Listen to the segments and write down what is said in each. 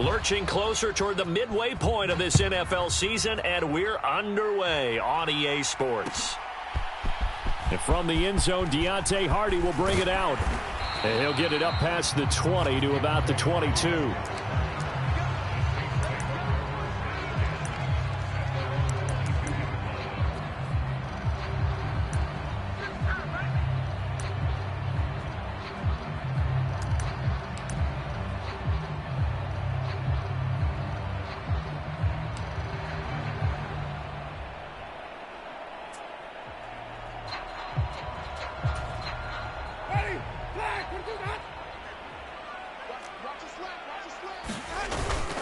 Lurching closer toward the midway point of this NFL season, and we're underway on EA Sports. And from the end zone, Deontay Hardy will bring it out. And he'll get it up past the 20 to about the 22.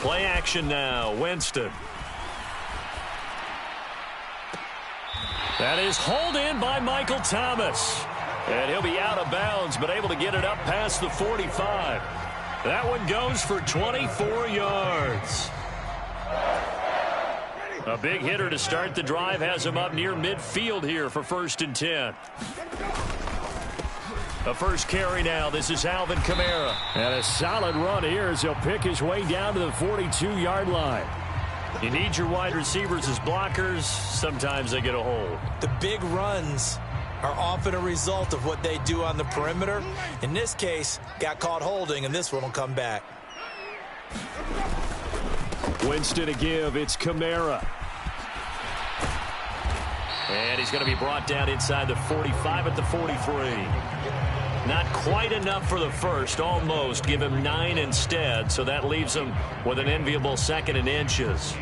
Play action now, Winston. That is hauled in by Michael Thomas. And he'll be out of bounds, but able to get it up past the 45. That one goes for 24 yards. A big hitter to start the drive has him up near midfield here for 1st and 10. The first carry now. This is Alvin Kamara. And a solid run here as he'll pick his way down to the 42-yard line. You need your wide receivers as blockers. Sometimes they get a hold. The big runs are often a result of what they do on the perimeter. In this case, got caught holding, and this one will come back. Winston to give. It's Kamara. And he's going to be brought down inside the 45 at the 43. Not quite enough for the first, almost. Give him 9 instead, so that leaves him with an enviable 2nd and inches.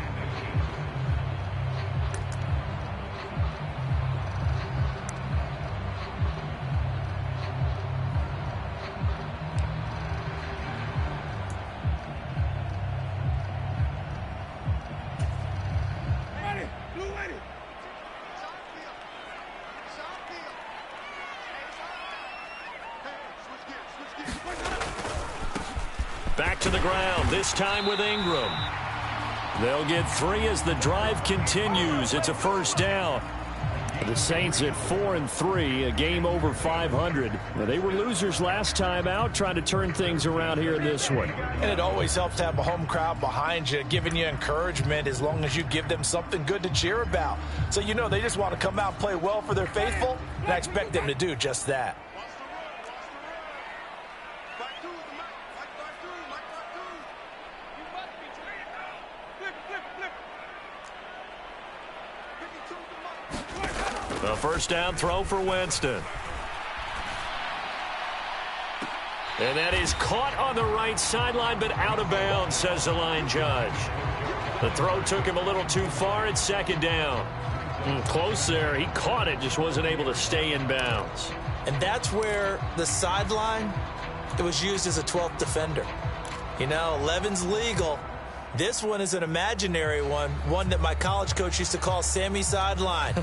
Back to the ground, this time with Ingram. They'll get 3 as the drive continues. It's a first down. The Saints at 4-3, a game over 500. Well, they were losers last time out, trying to turn things around here in this one. And it always helps to have a home crowd behind you, giving you encouragement as long as you give them something good to cheer about. So you know they just want to come out and play well for their faithful, and I expect them to do just that. The first down throw for Winston. And that is caught on the right sideline, but out of bounds, says the line judge. The throw took him a little too far. It's 2nd down. Close there. He caught it, just wasn't able to stay in bounds. And that's where the sideline, it was used as a 12th defender. You know, 11's legal. This one is an imaginary one that my college coach used to call Sammy Sideline.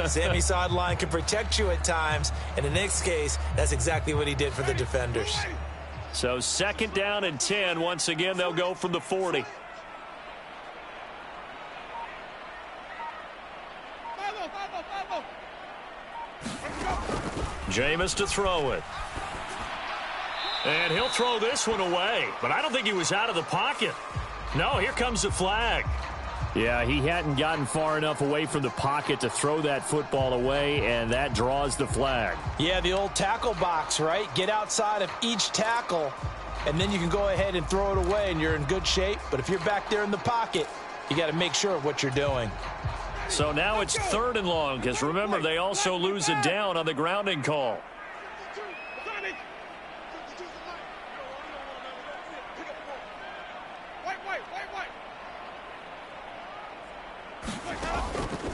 Sammy Sideline can protect you at times, and in this case, that's exactly what he did for the defenders. So 2nd down and 10. Once again, they'll go from the 40. Jameis to throw it. And he'll throw this one away, but I don't think he was out of the pocket. No, here comes the flag. Yeah, he hadn't gotten far enough away from the pocket to throw that football away, and that draws the flag. Yeah, the old tackle box, right? Get outside of each tackle, and then you can go ahead and throw it away, and you're in good shape. But if you're back there in the pocket, you got to make sure of what you're doing. So now it's 3rd and long, because remember, they also lose a down on the grounding call.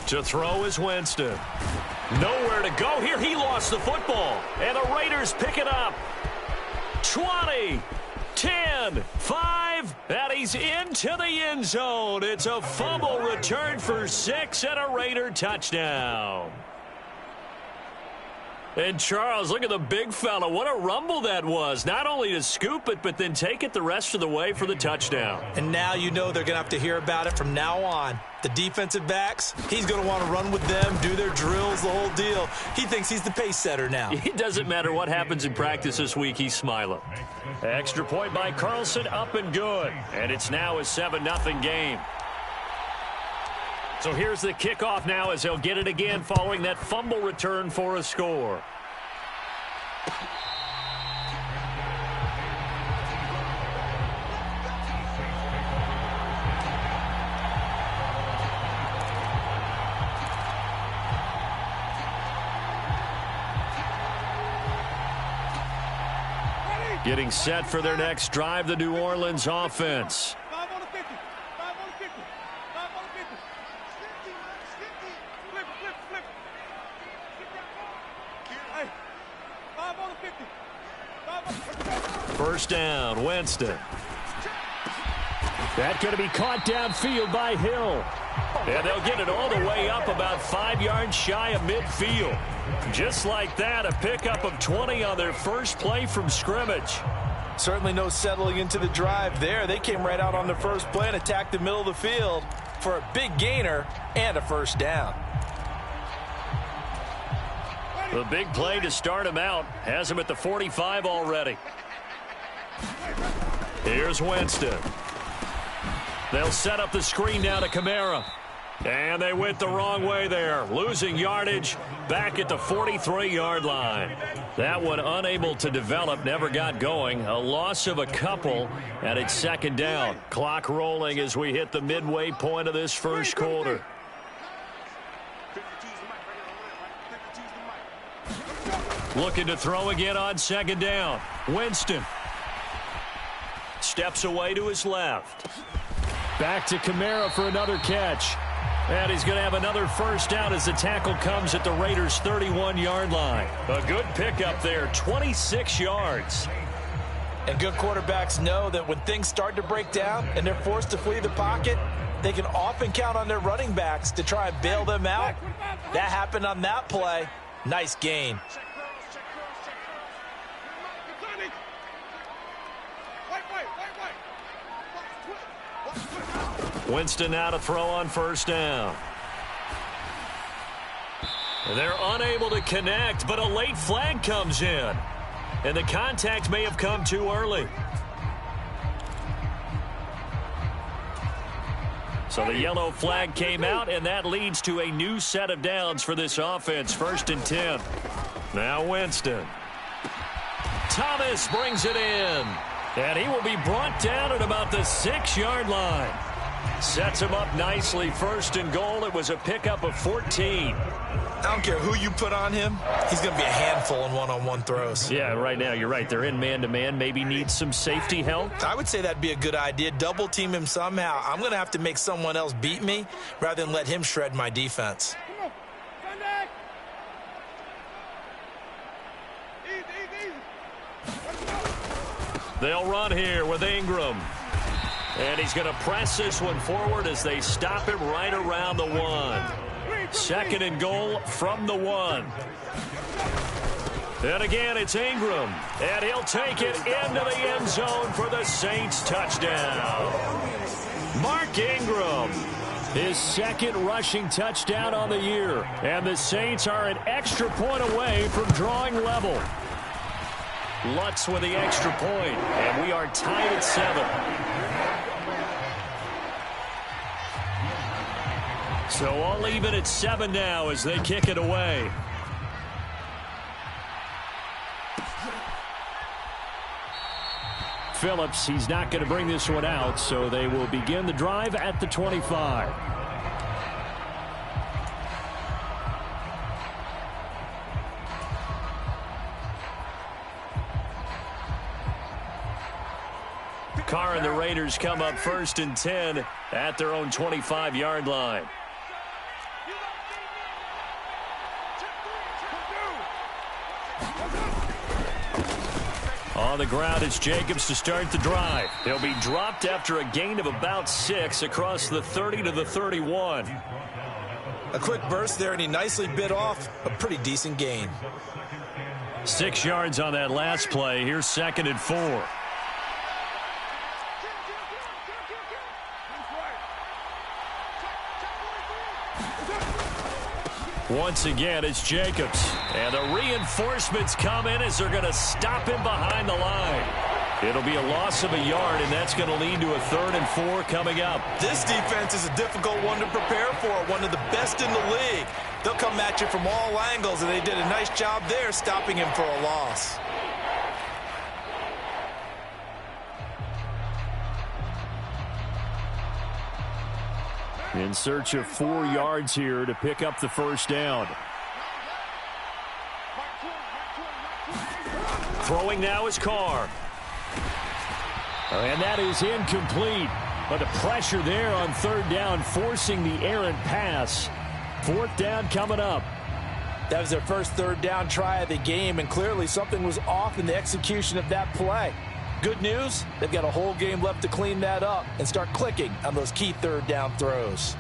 To throw is Winston. Nowhere to go here. He lost the football. And the Raiders pick it up. 20, 10, 5, and he's into the end zone. It's a fumble return for 6 and a Raider touchdown. And Charles, look at the big fella. What a rumble that was. Not only to scoop it, but then take it the rest of the way for the touchdown. And now you know they're going to have to hear about it from now on. The defensive backs, he's going to want to run with them, do their drills, the whole deal. He thinks he's the pace setter now. It doesn't matter what happens in practice this week, he's smiling. Extra point by Carlson, up and good. And it's now a 7-0 game. So here's the kickoff now as they'll get it again following that fumble return for a score. Getting set for their next drive, the New Orleans offense. First down, Winston. That's going to be caught downfield by Hill. And they'll get it all the way up about 5 yards shy of midfield. Just like that, a pickup of 20 on their first play from scrimmage. Certainly no settling into the drive there. They came right out on the first play and attacked the middle of the field for a big gainer and a first down. The big play to start him out has him at the 45 already. Here's Winston. They'll set up the screen now to Kamara. And they went the wrong way there, losing yardage back at the 43-yard line. That one unable to develop, never got going. A loss of a couple, and it's second down. Clock rolling as we hit the midway point of this first quarter. Looking to throw again on second down. Winston steps away to his left. Back to Kamara for another catch. And he's going to have another first down as the tackle comes at the Raiders' 31-yard line. A good pickup there, 26 yards. And good quarterbacks know that when things start to break down and they're forced to flee the pocket, they can often count on their running backs to try and bail them out. That happened on that play. Nice gain. Winston now to throw on first down. They're unable to connect, but a late flag comes in. And the contact may have come too early. So the yellow flag came out, and that leads to a new set of downs for this offense. 1st and 10. Now Winston. Thomas brings it in. And he will be brought down at about the 6-yard line. Sets him up nicely. 1st and goal. It was a pickup of 14. I don't care who you put on him. He's going to be a handful in one-on-one throws. Yeah, right now you're right. They're in man-to-man. Maybe needs some safety help. I would say that'd be a good idea. Double team him somehow. I'm going to have to make someone else beat me rather than let him shred my defense. They'll run here with Ingram. And he's going to press this one forward as they stop him right around the 1. 2nd and goal from the 1. And again, it's Ingram. And he'll take it into the end zone for the Saints touchdown. Mark Ingram, his 2nd rushing touchdown on the year. And the Saints are an extra point away from drawing level. Lutz with the extra point, and we are tied at 7. So all even at 7 now as they kick it away. Phillips, he's not going to bring this one out, so they will begin the drive at the 25. Carr and the Raiders come up 1st and 10 at their own 25-yard line. On the ground is Jacobs to start the drive. He'll be dropped after a gain of about 6 across the 30 to the 31. A quick burst there, and he nicely bit off a pretty decent gain. 6 yards on that last play. Here's 2nd and 4. Once again, it's Jacobs. And the reinforcements come in as they're going to stop him behind the line. It'll be a loss of a yard, and that's going to lead to a 3rd and 4 coming up. This defense is a difficult one to prepare for, one of the best in the league. They'll come at you from all angles, and they did a nice job there stopping him for a loss. In search of 4 yards here to pick up the first down. Throwing now is Carr. And that is incomplete. But the pressure there on 3rd down, forcing the errant pass. 4th down coming up. That was their first 3rd down try of the game, and clearly something was off in the execution of that play. Good news, they've got a whole game left to clean that up and start clicking on those key 3rd down throws.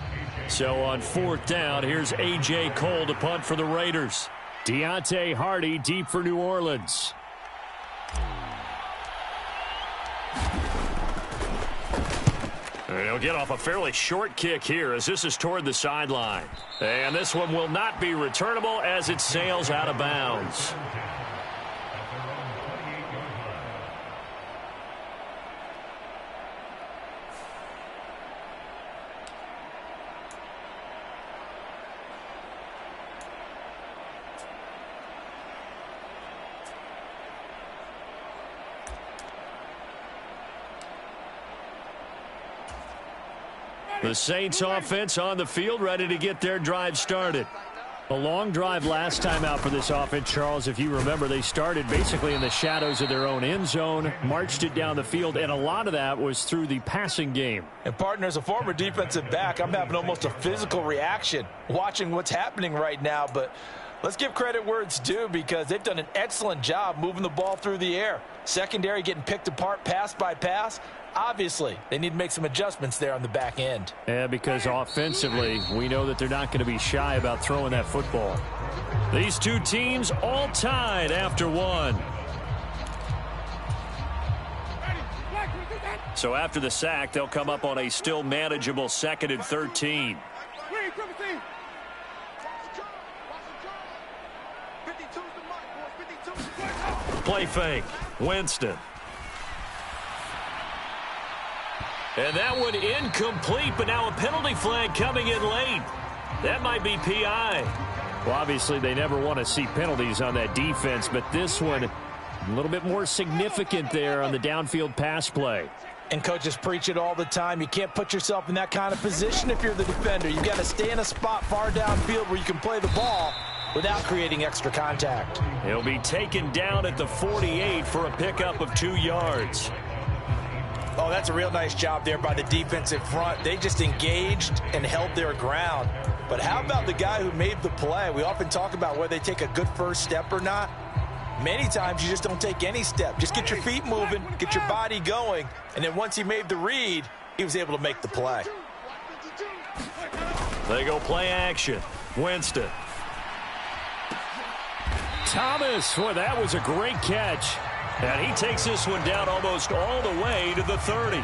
So on 4th down, here's A.J. Cole to punt for the Raiders. Deontay Hardy deep for New Orleans. And he'll get off a fairly short kick here as this is toward the sideline. And this one will not be returnable as it sails out of bounds. The Saints offense on the field, ready to get their drive started. A long drive last time out for this offense, Charles. If you remember, they started basically in the shadows of their own end zone, marched it down the field, and a lot of that was through the passing game. And, partner, as a former defensive back, I'm having almost a physical reaction watching what's happening right now. But let's give credit where it's due because they've done an excellent job moving the ball through the air. Secondary getting picked apart pass by pass. Obviously, they need to make some adjustments there on the back end. Yeah, because offensively, we know that they're not going to be shy about throwing that football. These two teams all tied after one. So after the sack, they'll come up on a still manageable 2nd and 13. Play fake. Winston. And that one incomplete, but now a penalty flag coming in late. That might be PI. Well, obviously, they never want to see penalties on that defense, but this one a little bit more significant there on the downfield pass play. And coaches preach it all the time. You can't put yourself in that kind of position if you're the defender. You've got to stay in a spot far downfield where you can play the ball without creating extra contact. He'll be taken down at the 48 for a pickup of 2 yards. Oh, that's a real nice job there by the defensive front. They just engaged and held their ground. But how about the guy who made the play? We often talk about whether they take a good first step or not. Many times you just don't take any step. Just get your feet moving, get your body going, and then once he made the read, he was able to make the play. They go play action. Winston. Thomas, boy, that was a great catch. And he takes this one down almost all the way to the 30.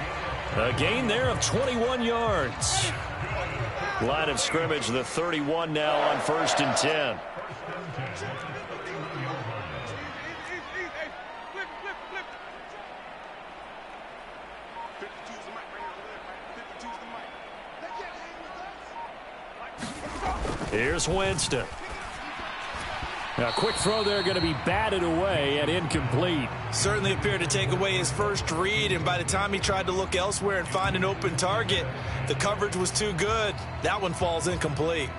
A gain there of 21 yards. Line of scrimmage, the 31 now on 1st and 10. Here's Winston. A quick throw there going to be batted away and incomplete. Certainly appeared to take away his first read, and by the time he tried to look elsewhere and find an open target, the coverage was too good. That one falls incomplete.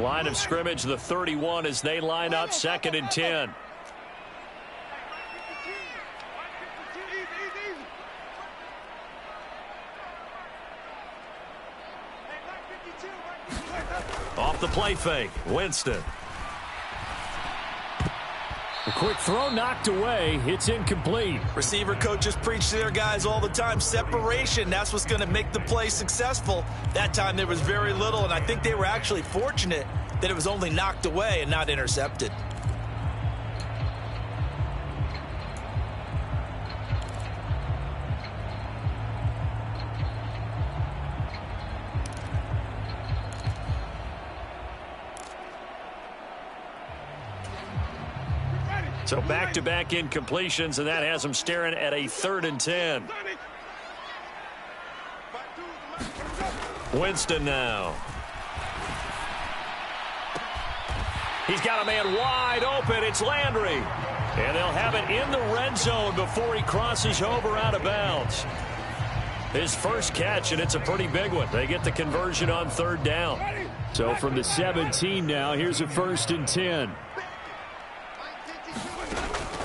Line of scrimmage, the 31 as they line up 2nd and 10. Off the play fake, Winston. A quick throw knocked away. It's incomplete. Receiver coaches preach to their guys all the time. Separation, that's what's going to make the play successful. That time there was very little, and I think they were actually fortunate that it was only knocked away and not intercepted. So back-to-back incompletions, and that has him staring at a 3rd and 10. Winston now. He's got a man wide open. It's Landry. And they'll have it in the red zone before he crosses over out of bounds. His first catch, and it's a pretty big one. They get the conversion on 3rd down. So from the 17 now, here's a 1st and 10.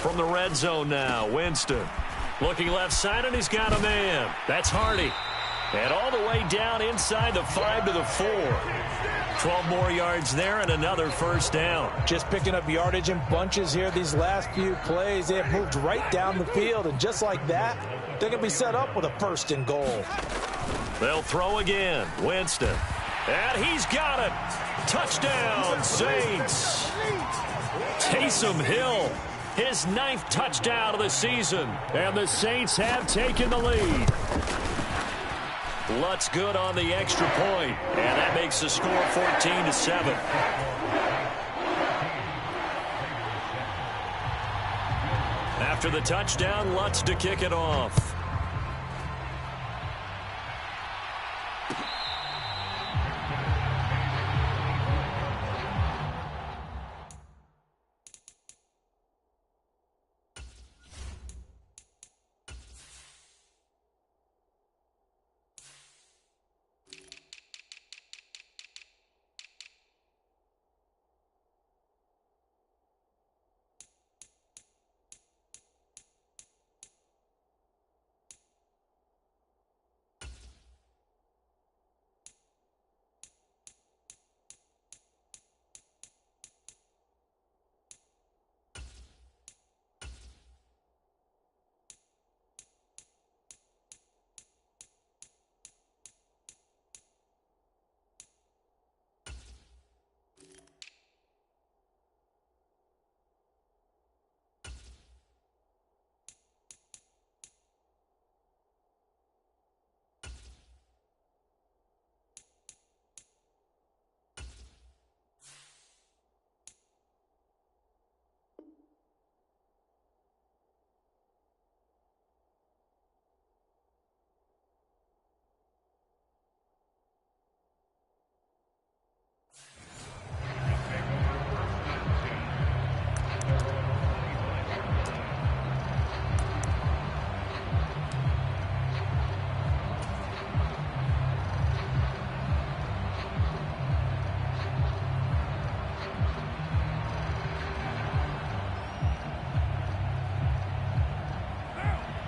From the red zone now, Winston. Looking left side, and he's got a man. That's Hardy. And all the way down inside the 5 to the 4. 12 more yards there and another 1st down. Just picking up yardage in bunches here these last few plays. They have moved right down the field, and just like that, they're going to be set up with a 1st and goal. They'll throw again. Winston. And he's got it. Touchdown, Saints. Taysom Hill. His 9th touchdown of the season. And the Saints have taken the lead. Lutz good on the extra point. And that makes the score 14-7. After the touchdown, Lutz to kick it off.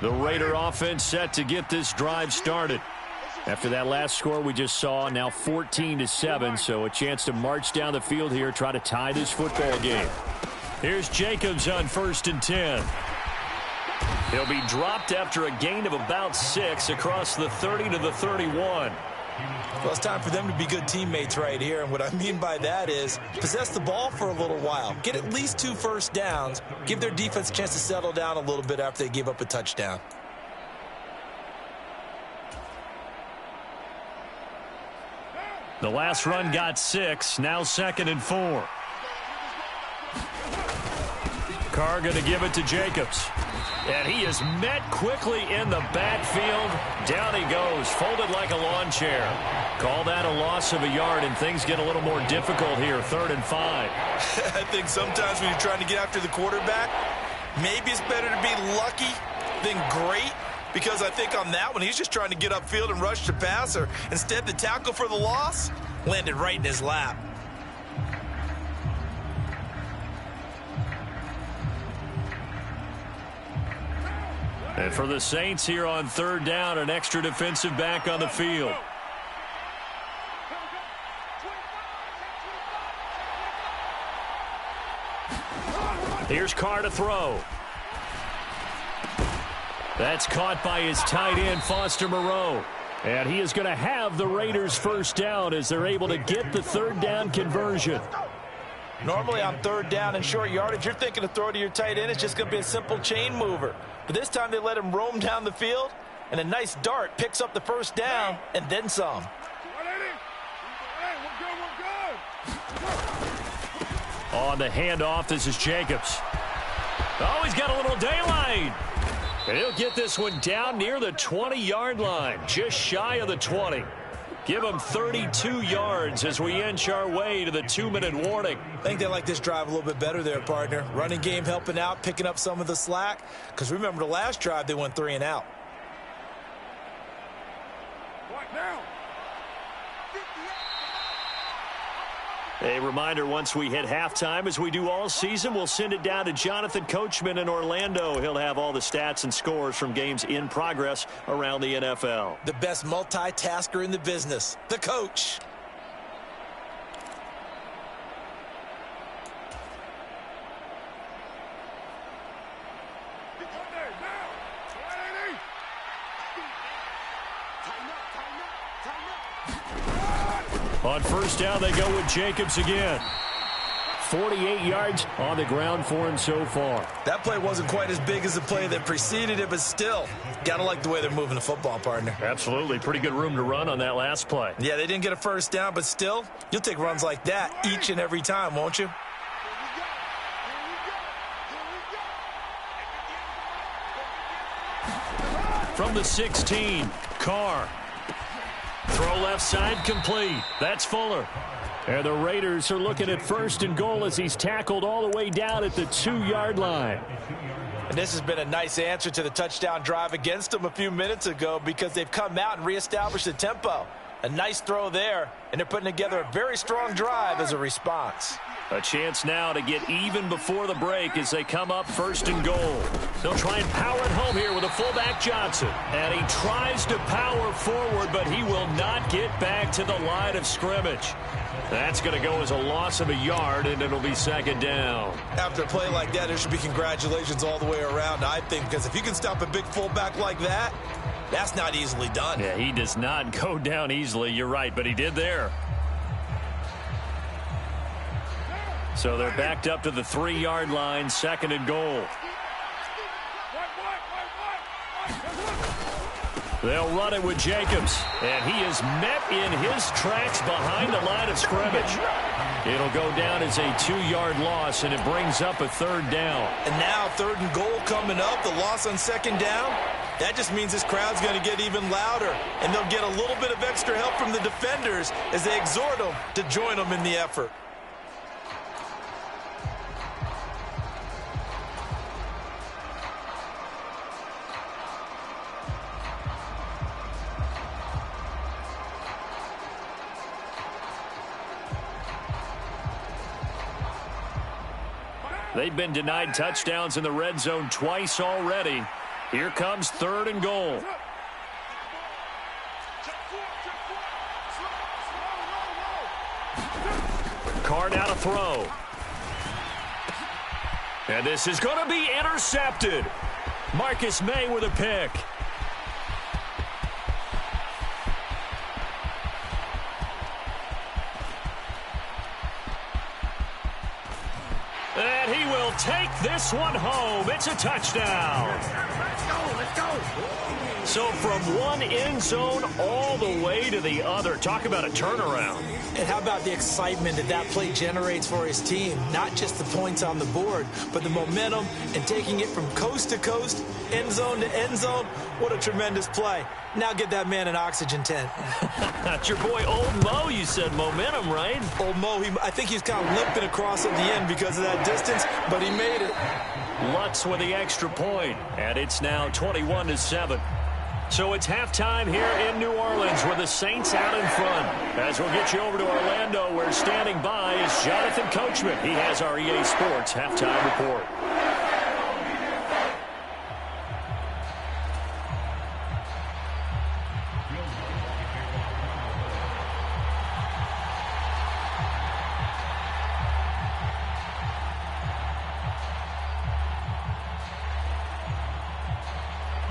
The Raider offense set to get this drive started. After that last score we just saw, now 14-7, so a chance to march down the field here, try to tie this football game. Here's Jacobs on 1st and 10. He'll be dropped after a gain of about 6 across the 30 to the 31. Well, it's time for them to be good teammates right here, and what I mean by that is possess the ball for a little while. Get at least 2 first downs. Give their defense a chance to settle down a little bit after they give up a touchdown. The last run got 6, now 2nd and 4. Carr going to give it to Jacobs. And he is met quickly in the backfield. Down he goes, folded like a lawn chair. Call that a loss of a yard, and things get a little more difficult here, 3rd and 5. I think sometimes when you're trying to get after the quarterback, maybe it's better to be lucky than great, because I think on that one, he's just trying to get upfield and rush the passer. Instead, the tackle for the loss landed right in his lap. And for the Saints here on 3rd down, an extra defensive back on the field. Here's Carr to throw. That's caught by his tight end, Foster Moreau. And he is going to have the Raiders first down as they're able to get the third down conversion. Normally on third down and short yardage, you're thinking to throw to your tight end. It's just going to be a simple chain mover. But this time they let him roam down the field, and a nice dart picks up the first down and then some. On the handoff, this is Jacobs. Oh, he's got a little daylight. And he'll get this one down near the 20-yard line, just shy of the 20. Give him 32 yards as we inch our way to the 2-minute warning. I think they like this drive a little bit better there, partner. Running game helping out, picking up some of the slack. Because remember, the last drive, they went 3 and out. A reminder, once we hit halftime, as we do all season, we'll send it down to Jonathan Coachman in Orlando. He'll have all the stats and scores from games in progress around the NFL. The best multitasker in the business, the coach. On first down, they go with Jacobs again. 48 yards on the ground for him so far. That play wasn't quite as big as the play that preceded it, but still, gotta like the way they're moving the football, partner. Absolutely. Pretty good room to run on that last play. Yeah, they didn't get a first down, but still, you'll take runs like that each and every time, won't you? From the 16, Carr. Throw left side complete. That's Fuller. And the Raiders are looking at first and goal as he's tackled all the way down at the 2-yard line. And this has been a nice answer to the touchdown drive against them a few minutes ago because they've come out and reestablished the tempo. A nice throw there, and they're putting together a very strong drive as a response. A chance now to get even before the break as they come up first and goal. They'll try and power it home here with a fullback Johnson. And he tries to power forward, but he will not get back to the line of scrimmage. That's going to go as a loss of a yard, and it'll be second down. After a play like that, there should be congratulations all the way around, I think, because if you can stop a big fullback like that, that's not easily done. Yeah, he does not go down easily. You're right, but he did there. So they're backed up to the 3-yard line, second and goal. They'll run it with Jacobs, and he is met in his tracks behind the line of scrimmage. It'll go down as a 2-yard loss, and it brings up a third down. And now third and goal coming up, the loss on second down. That just means this crowd's going to get even louder, and they'll get a little bit of extra help from the defenders as they exhort them to join them in the effort. They've been denied touchdowns in the red zone twice already. Here comes third and goal. Carr now to throw. And this is going to be intercepted. Marcus May with a pick. And he will take this one home. It's a touchdown. Let's go. So from one end zone all the way to the other. Talk about a turnaround. And how about the excitement that that play generates for his team? Not just the points on the board, but the momentum and taking it from coast to coast, end zone to end zone. What a tremendous play. Now get that man an oxygen tent. That's your boy Old Mo, you said. Momentum, right? Old Mo, I think he's kind of limping across at the end because of that distance, but he made it. Lutz with the extra point, and it's now 21-7. So it's halftime here in New Orleans with the Saints out in front. As we'll get you over to Orlando, where standing by is Jonathan Coachman. He has our EA Sports halftime report.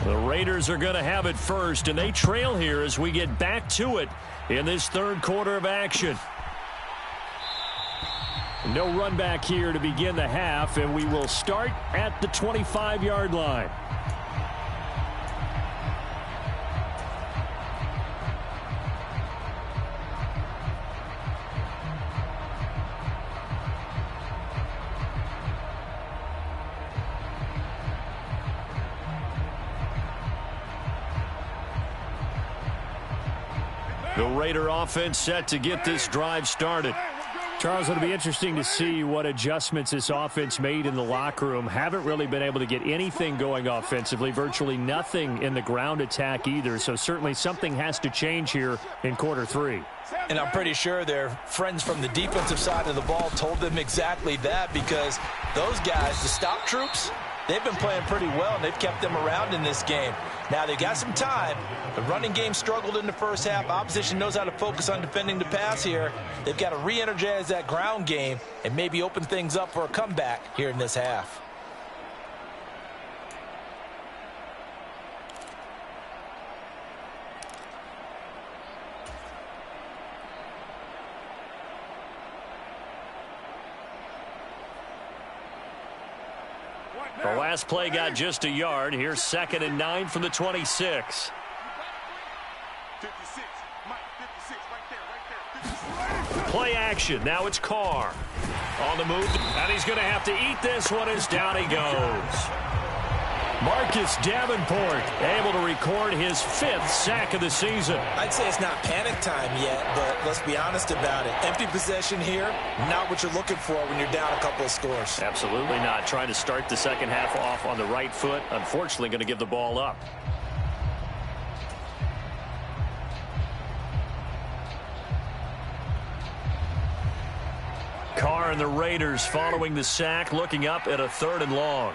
The Raiders are going to have it first, and they trail here as we get back to it in this third quarter of action. No run back here to begin the half, and we will start at the 25-yard line. The Raider offense set to get this drive started. Charles, it'll be interesting to see what adjustments this offense made in the locker room. Haven't really been able to get anything going offensively, virtually nothing in the ground attack either. So certainly something has to change here in quarter three. And I'm pretty sure their friends from the defensive side of the ball told them exactly that, because those guys, the stop troops, they've been playing pretty well, and they've kept them around in this game. Now, they've got some time. The running game struggled in the first half. Opposition knows how to focus on defending the pass here. They've got to re-energize that ground game and maybe open things up for a comeback here in this half. The last play got just a yard. Here's 2nd and 9 from the 26. Play action. Now it's Carr. On the move. And he's going to have to eat this one as down he goes. Marcus Davenport able to record his 5th sack of the season. I'd say it's not panic time yet, but let's be honest about it. Empty possession here, not what you're looking for when you're down a couple of scores. Absolutely not. Trying to start the second half off on the right foot. Unfortunately, going to give the ball up. Carr and the Raiders following the sack, looking up at a 3rd and long.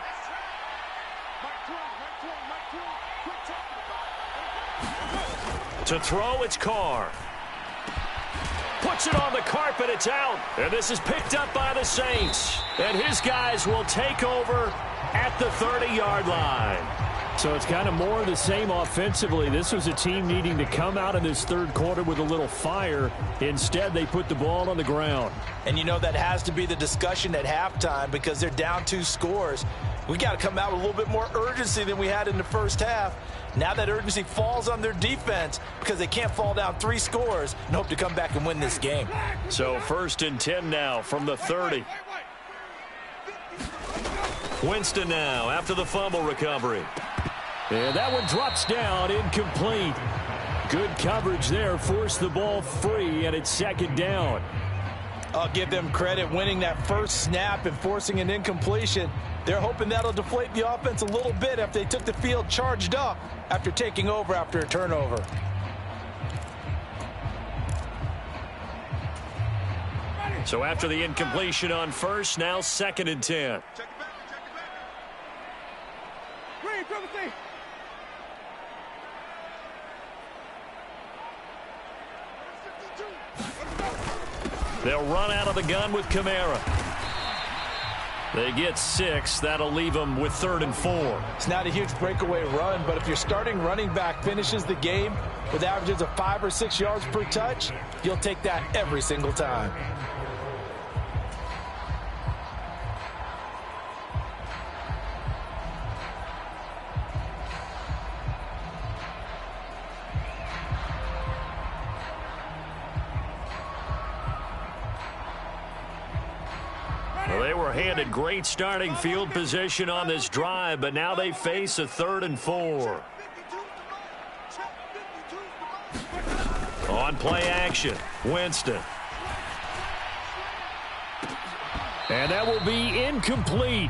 To throw, it's Carr. Puts it on the carpet, it's out. And this is picked up by the Saints. And his guys will take over at the 30-yard line. So it's kind of more of the same offensively. This was a team needing to come out in this third quarter with a little fire. Instead, they put the ball on the ground. And you know that has to be the discussion at halftime, because they're down 2 scores. We got to come out with a little bit more urgency than we had in the first half. Now that urgency falls on their defense, because they can't fall down 3 scores and hope to come back and win this game. So 1st and 10 now from the 30. Winston now after the fumble recovery. And that one drops down, incomplete. Good coverage there, forced the ball free, and it's 2nd down. I'll give them credit winning that first snap and forcing an incompletion. They're hoping that'll deflate the offense a little bit after they took the field charged up after taking over after a turnover. So after the incompletion on first, now 2nd and 10. They'll run out of the gun with Kamara. They get 6. That'll leave them with 3rd and 4. It's not a huge breakaway run, but if your starting running back finishes the game with averages of 5 or 6 yards per touch, you'll take that every single time. Well, they were handed great starting field position on this drive, but now they face a 3rd and 4. On play action, Winston. And that will be incomplete.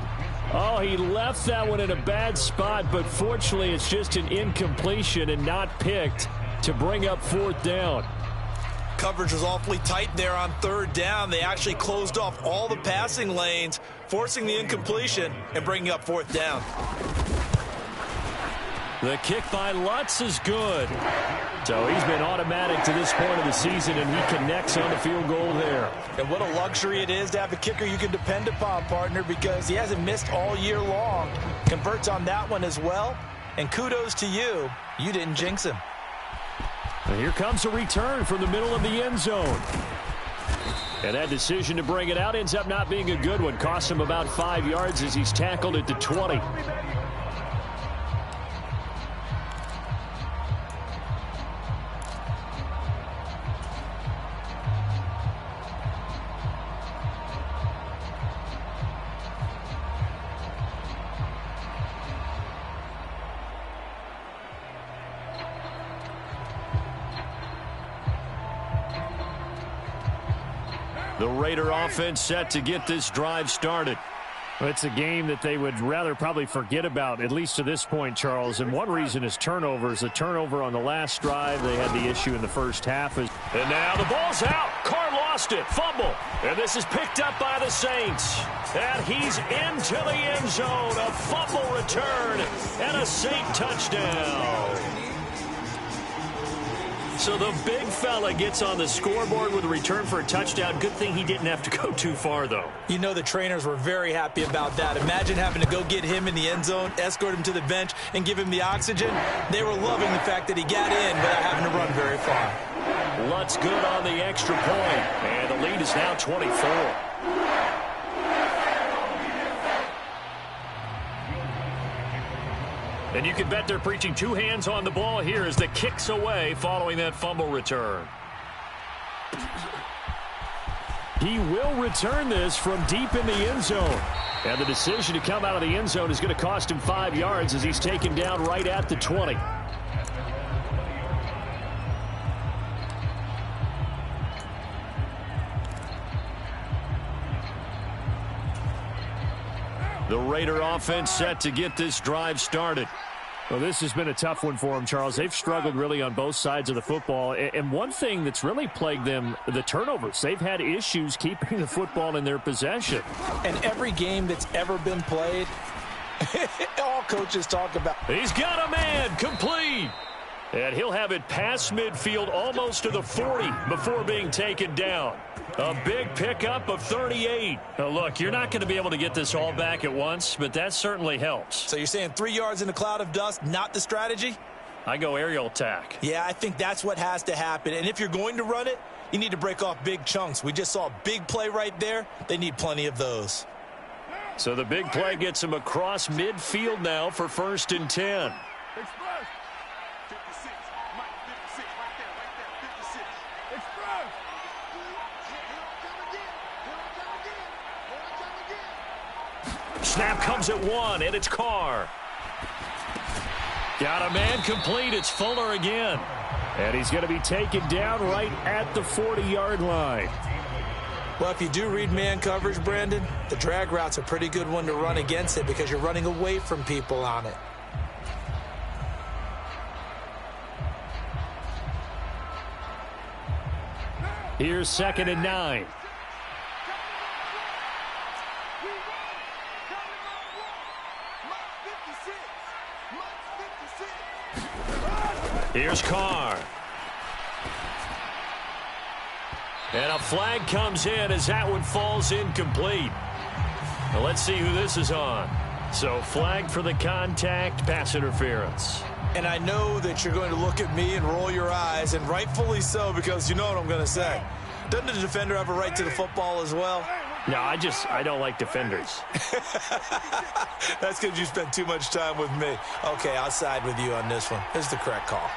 Oh, he left that one in a bad spot, but fortunately it's just an incompletion and not picked to bring up 4th down. Coverage was awfully tight there on 3rd down. They actually closed off all the passing lanes, forcing the incompletion and bringing up 4th down. The kick by Lutz is good. So he's been automatic to this point of the season, and he connects on the field goal there. And what a luxury it is to have a kicker you can depend upon, partner, because he hasn't missed all year long. Converts on that one as well. And kudos to you. You didn't jinx him. And here comes a return from the middle of the end zone. And that decision to bring it out ends up not being a good one. Costs him about 5 yards as he's tackled at the 20. The Raider offense set to get this drive started. Well, it's a game that they would rather probably forget about, at least to this point, Charles. And one reason is turnovers. A turnover on the last drive. They had the issue in the first half. And now the ball's out. Carr lost it. Fumble. And this is picked up by the Saints. And he's into the end zone. A fumble return and a Saint touchdown. So the big fella gets on the scoreboard with a return for a touchdown. Good thing he didn't have to go too far, though. You know the trainers were very happy about that. Imagine having to go get him in the end zone, escort him to the bench, and give him the oxygen. They were loving the fact that he got in without having to run very far. Lutz good on the extra point, and the lead is now 24. And you can bet they're preaching two hands on the ball here as the kick's away following that fumble return. He will return this from deep in the end zone. And the decision to come out of the end zone is going to cost him 5 yards as he's taken down right at the 20. The Raider offense set to get this drive started. Well, this has been a tough one for them, Charles. They've struggled really on both sides of the football. And one thing that's really plagued them, the turnovers. They've had issues keeping the football in their possession. And every game that's ever been played, all coaches talk about. He's got a man, complete. And he'll have it past midfield almost to the 40 before being taken down. A big pickup of 38. Now look, you're not going to be able to get this all back at once, but that certainly helps. So you're saying 3 yards in a cloud of dust, not the strategy? I go aerial attack. Yeah, I think that's what has to happen. And if you're going to run it, you need to break off big chunks. We just saw a big play right there. They need plenty of those. So the big play gets him across midfield now for 1st and 10. Snap comes at 1, and it's Carr. Got a man complete. It's Fuller again. And he's going to be taken down right at the 40-yard line. Well, if you do read man coverage, Brandon, the drag route's a pretty good one to run against it because you're running away from people on it. Here's 2nd and 9. Here's Carr. And a flag comes in as that one falls incomplete. Now let's see who this is on. So flag for the contact, pass interference. And I know that you're going to look at me and roll your eyes, and rightfully so, because you know what I'm going to say. Doesn't the defender have a right to the football as well? No, I don't like defenders. That's because you spent too much time with me. Okay, I'll side with you on this one. This is the correct call.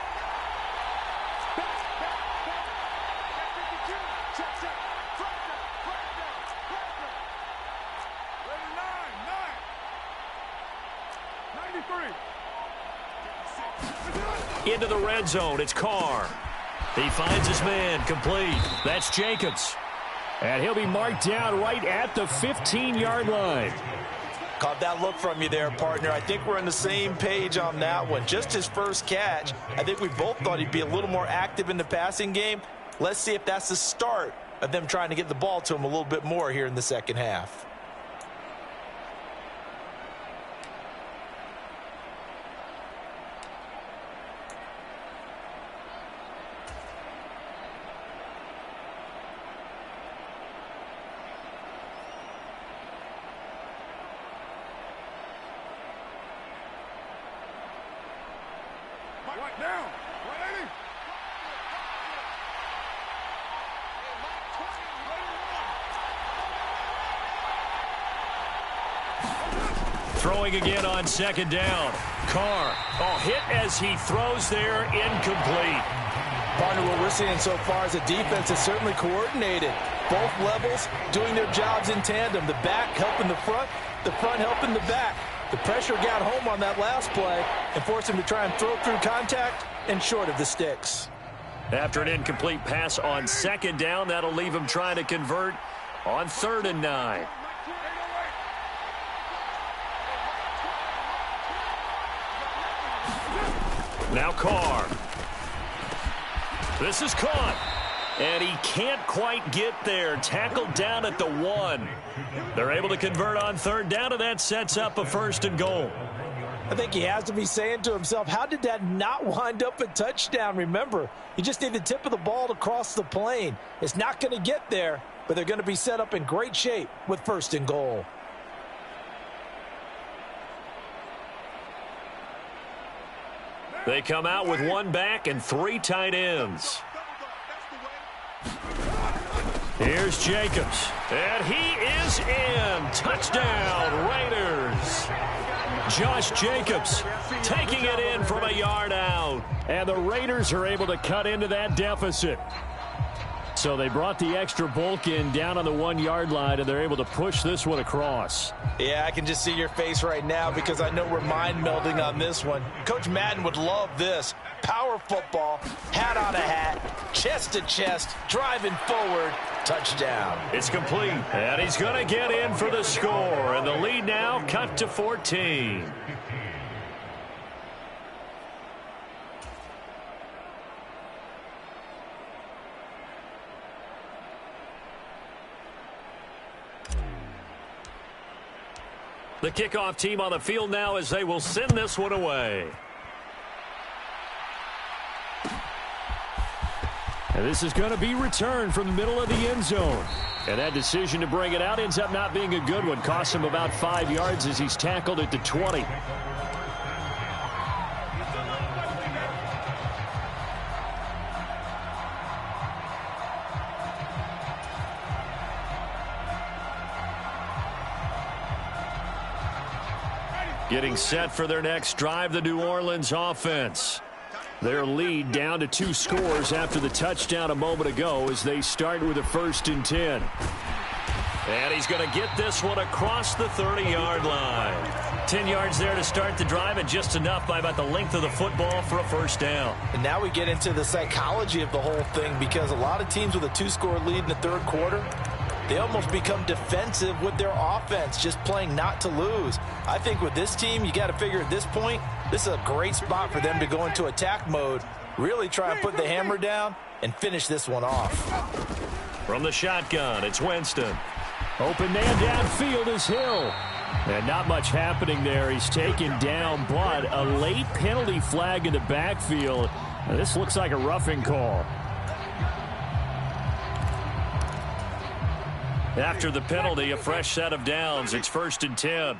Into the red zone, it's Carr. He finds his man, complete. That's Jacobs. And he'll be marked down right at the 15-yard line. Caught that look from you there, partner. I think we're on the same page on that one. Just his first catch. I think we both thought he'd be a little more active in the passing game. Let's see if that's the start of them trying to get the ball to him a little bit more here in the second half. Throwing again on second down. Carr. Oh, hit as he throws there, incomplete. Partner, what we're seeing so far is a defense that's certainly coordinated. Both levels doing their jobs in tandem. The back helping the front helping the back. The pressure got home on that last play and forced him to try and throw through contact and short of the sticks. After an incomplete pass on second down, that'll leave him trying to convert on 3rd and 9. Now Carr. This is caught. And he can't quite get there. Tackled down at the 1. They're able to convert on 3rd down, and that sets up a 1st and goal. I think he has to be saying to himself, how did that not wind up a touchdown? Remember, you just need the tip of the ball to cross the plane. It's not going to get there, but they're going to be set up in great shape with 1st and goal. They come out with 1 back and 3 tight ends. Here's Jacobs, and he is in. Touchdown, Raiders. Josh Jacobs taking it in from a yard out. And the Raiders are able to cut into that deficit. So they brought the extra bulk in down on the 1-yard line, and they're able to push this one across. Yeah, I can just see your face right now because I know we're mind melding on this one. Coach Madden would love this. Power football, hat on a hat, chest to chest, driving forward, touchdown. It's complete, and he's going to get in for the score, and the lead now cut to 14. The kickoff team on the field now as they will send this one away. And this is going to be returned from the middle of the end zone. And that decision to bring it out ends up not being a good one. Costs him about 5 yards as he's tackled at the 20. Getting set for their next drive, the New Orleans offense. Their lead down to 2 scores after the touchdown a moment ago as they start with a 1st and 10. And he's going to get this one across the 30-yard line. 10 yards there to start the drive, and just enough by about the length of the football for a 1st down. And now we get into the psychology of the whole thing, because a lot of teams with a 2-score lead in the 3rd quarter, they almost become defensive with their offense, just playing not to lose. I think with this team, you got to figure at this point, this is a great spot for them to go into attack mode, really try and put the hammer down and finish this one off. From the shotgun, it's Winston. Open man downfield is Hill. And not much happening there. He's taken down, but a late penalty flag in the backfield. Now, this looks like a roughing call. After the penalty, a fresh set of downs. It's 1st and 10.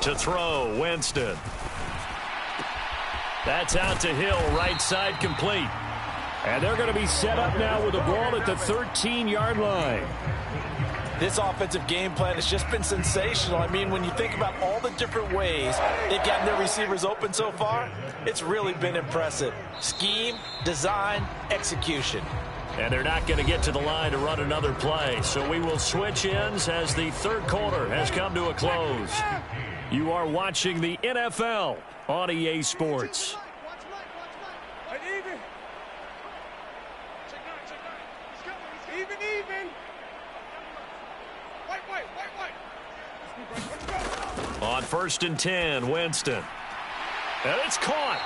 To throw, Winston. That's out to Hill, right side complete. And they're going to be set up now with the ball at the 13-yard line. This offensive game plan has just been sensational. I mean, when you think about all the different ways they've gotten their receivers open so far, it's really been impressive. Scheme, design, execution. And they're not going to get to the line to run another play. So we will switch ends as the 3rd quarter has come to a close. You are watching the NFL on EA Sports. On 1st and 10, Winston. And it's caught.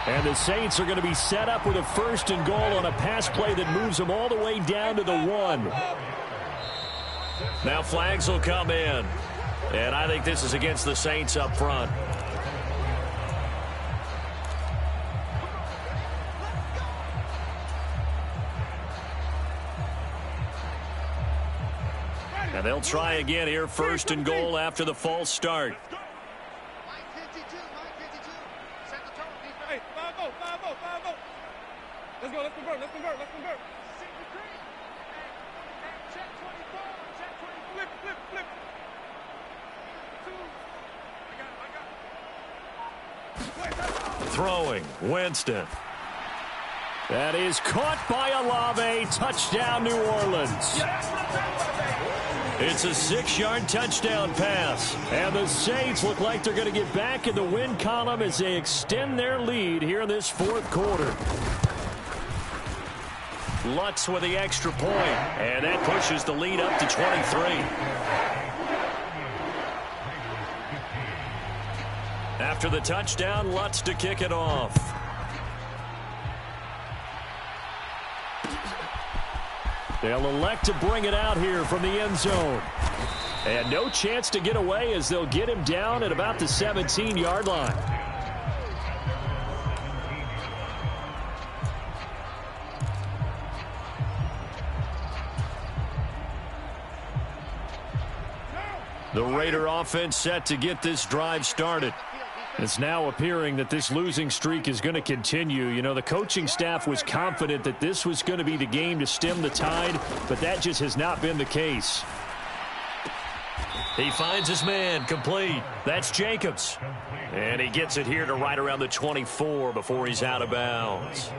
And the Saints are going to be set up with a 1st and goal on a pass play that moves them all the way down to the 1. Now flags will come in. And I think this is against the Saints up front. And they'll try again here, 1st and goal after the false start. Let's go, let's convert. Flip. throwing, Winston. That is caught by Olave. Touchdown, New Orleans. It's a 6-yard touchdown pass. And the Saints look like they're going to get back in the win column as they extend their lead here in this fourth quarter. Lutz with the extra point, and that pushes the lead up to 23. After the touchdown, Lutz to kick it off. They'll elect to bring it out here from the end zone. And no chance to get away as they'll get him down at about the 17-yard line. The Raider offense set to get this drive started. It's now appearing that this losing streak is going to continue. You know, the coaching staff was confident that this was going to be the game to stem the tide, but that just has not been the case. He finds his man complete. That's Jacobs. And he gets it here to right around the 24 before he's out of bounds.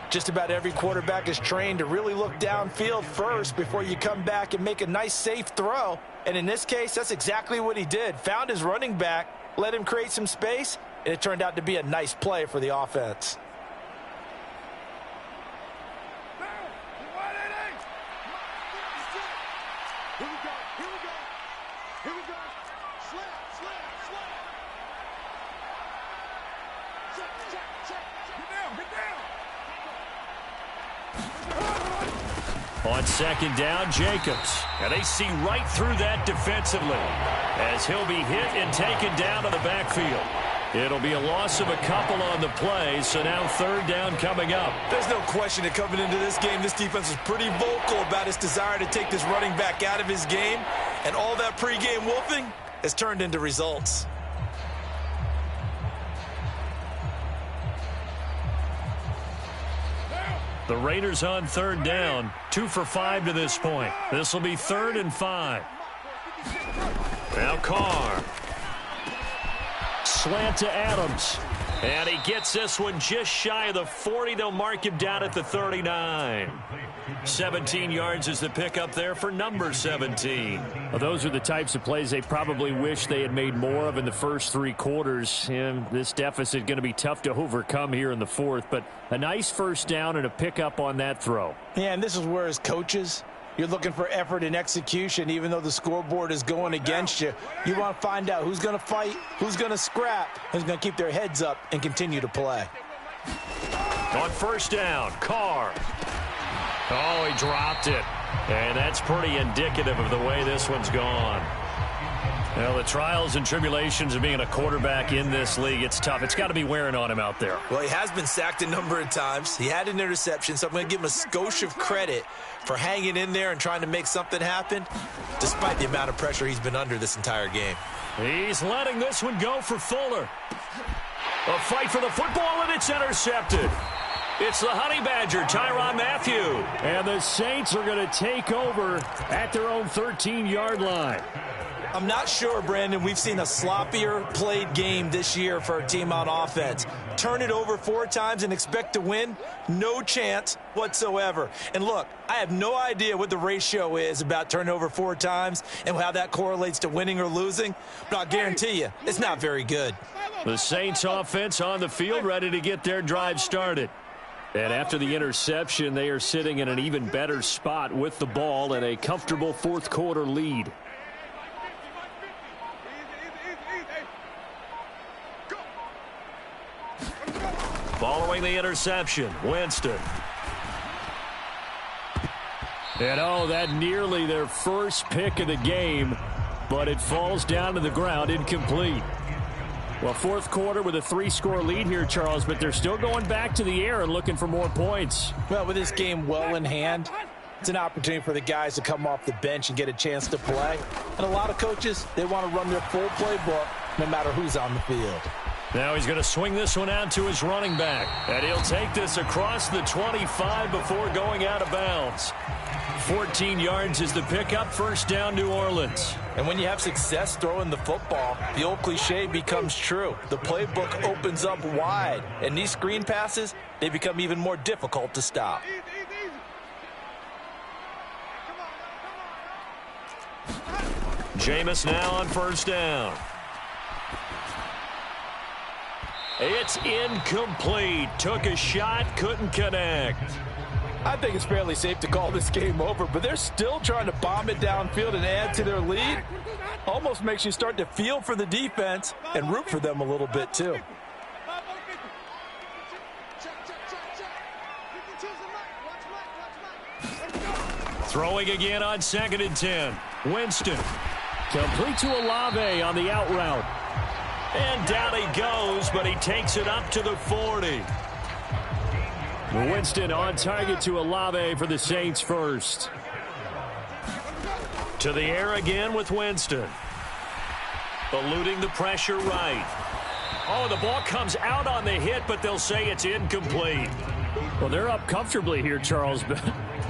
Just about every quarterback is trained to really look downfield first before you come back and make a nice, safe throw. And in this case, that's exactly what he did. Found his running back, let him create some space, and it turned out to be a nice play for the offense. On second down, Jacobs. And they see right through that defensively as he'll be hit and taken down to the backfield. It'll be a loss of a couple on the play, so now third down coming up. There's no question that coming into this game, this defense is pretty vocal about its desire to take this running back out of his game, and all that pregame wolfing has turned into results. The Raiders on third down, 2 for 5 to this point. This will be 3rd and 5. Now Carr. Slant to Adams. And he gets this one just shy of the 40. They'll mark him down at the 39. 17 yards is the pickup there for number 17. Well, those are the types of plays they probably wish they had made more of in the first 3 quarters. And this deficit going to be tough to overcome here in the fourth. But a nice first down and a pickup on that throw. Yeah, and this is where as coaches, you're looking for effort and execution. Even though the scoreboard is going against you, you want to find out who's going to fight, who's going to scrap, who's going to keep their heads up and continue to play. On first down, Carr. Oh, he dropped it. And that's pretty indicative of the way this one's gone. Well, the trials and tribulations of being a quarterback in this league, it's tough. It's got to be wearing on him out there. Well, he has been sacked a number of times. He had an interception, so I'm going to give him a skosh of credit for hanging in there and trying to make something happen, despite the amount of pressure he's been under this entire game. He's letting this one go for Fuller. A fight for the football, and it's intercepted. It's the Honey Badger, Tyrann Mathieu. And the Saints are going to take over at their own 13-yard line. I'm not sure, Brandon, we've seen a sloppier played game this year for a team on offense. Turn it over 4 times and expect to win? No chance whatsoever. And look, I have no idea what the ratio is about turning over 4 times and how that correlates to winning or losing, but I'll guarantee you it's not very good. The Saints offense on the field ready to get their drive started. And after the interception, they are sitting in an even better spot with the ball and a comfortable fourth quarter lead. Following the interception, Winston. And oh, that nearly their first pick of the game, but it falls down to the ground incomplete. Well, fourth quarter with a 3-score lead here, Charles, but they're still going back to the air and looking for more points. Well, with this game well in hand, it's an opportunity for the guys to come off the bench and get a chance to play. And a lot of coaches, they want to run their full playbook no matter who's on the field. Now he's going to swing this one out to his running back. And he'll take this across the 25 before going out of bounds. 14 yards is the pickup. First down, New Orleans. And when you have success throwing the football, the old cliche becomes true. The playbook opens up wide, and these screen passes, they become even more difficult to stop. Jameis now on first down. It's incomplete. Took a shot, couldn't connect. I think it's fairly safe to call this game over, but they're still trying to bomb it downfield and add to their lead. Almost makes you start to feel for the defense and root for them a little bit too. Throwing again on 2nd and 10. Winston. Complete to Olave on the out route. And down he goes, but he takes it up to the 40. Winston on target to Olave for the Saints first. To the air again with Winston. Eluding the pressure right. Oh, the ball comes out on the hit, but they'll say it's incomplete. Well, they're up comfortably here, Charles, but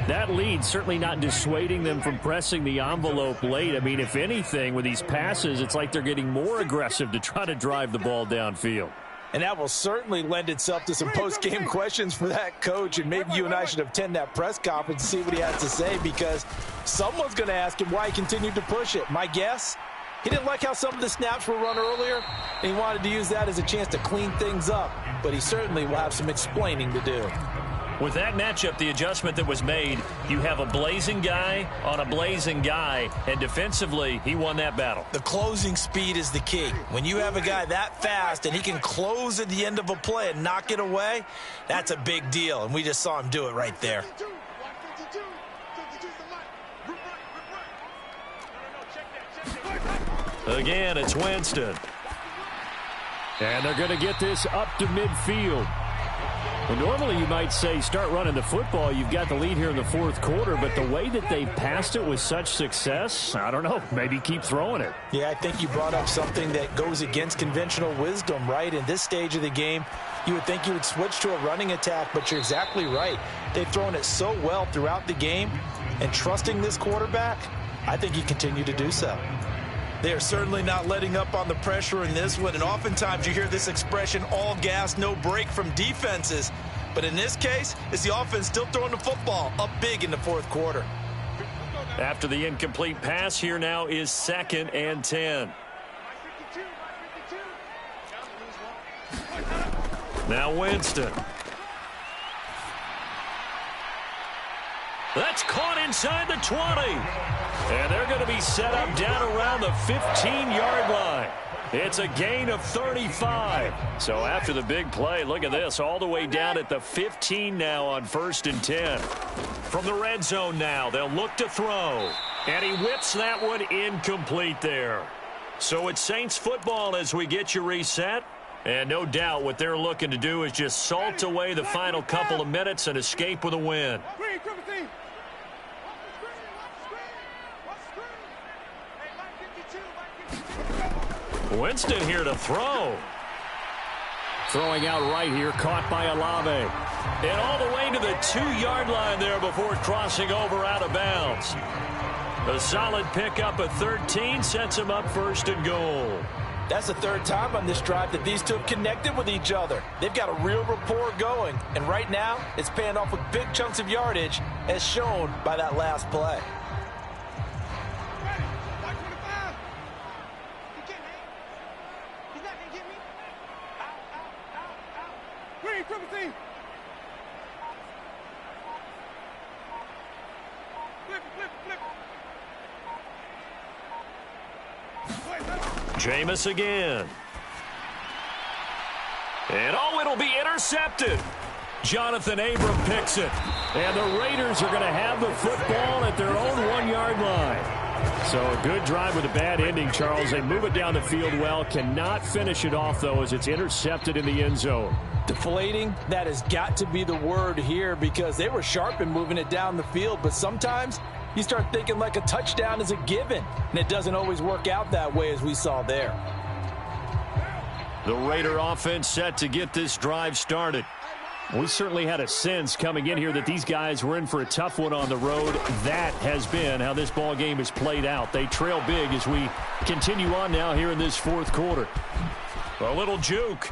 that lead certainly not dissuading them from pressing the envelope late. I mean, if anything, with these passes, it's like they're getting more aggressive to try to drive the ball downfield. And that will certainly lend itself to some post-game questions for that coach. And maybe you and I should attend that press conference and see what he has to say, because someone's going to ask him why he continued to push it. My guess, he didn't like how some of the snaps were run earlier, and he wanted to use that as a chance to clean things up. But he certainly will have some explaining to do. With that matchup, the adjustment that was made, you have a blazing guy on a blazing guy, and defensively, he won that battle. The closing speed is the key. When you have a guy that fast and he can close at the end of a play and knock it away, that's a big deal, and we just saw him do it right there. Again, it's Winston. And they're going to get this up to midfield. Well, normally you might say start running the football. You've got the lead here in the fourth quarter, but the way that they've passed it with such success, I don't know, maybe keep throwing it. Yeah, I think you brought up something that goes against conventional wisdom, right? In this stage of the game, you would think you would switch to a running attack, but you're exactly right. They've thrown it so well throughout the game, and trusting this quarterback, I think you continue to do so. They are certainly not letting up on the pressure in this one, and oftentimes you hear this expression, all gas, no break from defenses. But in this case, it's the offense still throwing the football up big in the fourth quarter. After the incomplete pass, here now is 2nd and 10. Now Winston. That's caught inside the 20. And they're going to be set up down around the 15-yard line. It's a gain of 35. So after the big play, look at this, all the way down at the 15 now on 1st and 10. From the red zone now, they'll look to throw. And he whips that one incomplete there. So it's Saints football as we get you reset. And no doubt what they're looking to do is just salt away the final couple of minutes and escape with a win. Winston here to throw. Throwing out right here, caught by Olave. And all the way to the 2-yard line there before crossing over out of bounds. A solid pickup at 13 sets him up 1st and goal. That's the third time on this drive that these two have connected with each other. They've got a real rapport going, and right now it's paying off with big chunks of yardage, as shown by that last play. Jameis again. And oh, it'll be intercepted. Jonathan Abram picks it. And the Raiders are going to have the football at their own 1-yard line. So a good drive with a bad ending, Charles. They move it down the field well. Cannot finish it off, though, as it's intercepted in the end zone. Deflating, that has got to be the word here, because they were sharp in moving it down the field, but sometimes you start thinking like a touchdown is a given, and it doesn't always work out that way, as we saw there. The Raider offense set to get this drive started. We certainly had a sense coming in here that these guys were in for a tough one on the road. That has been how this ball game has played out. They trail big as we continue on now here in this fourth quarter. A little juke.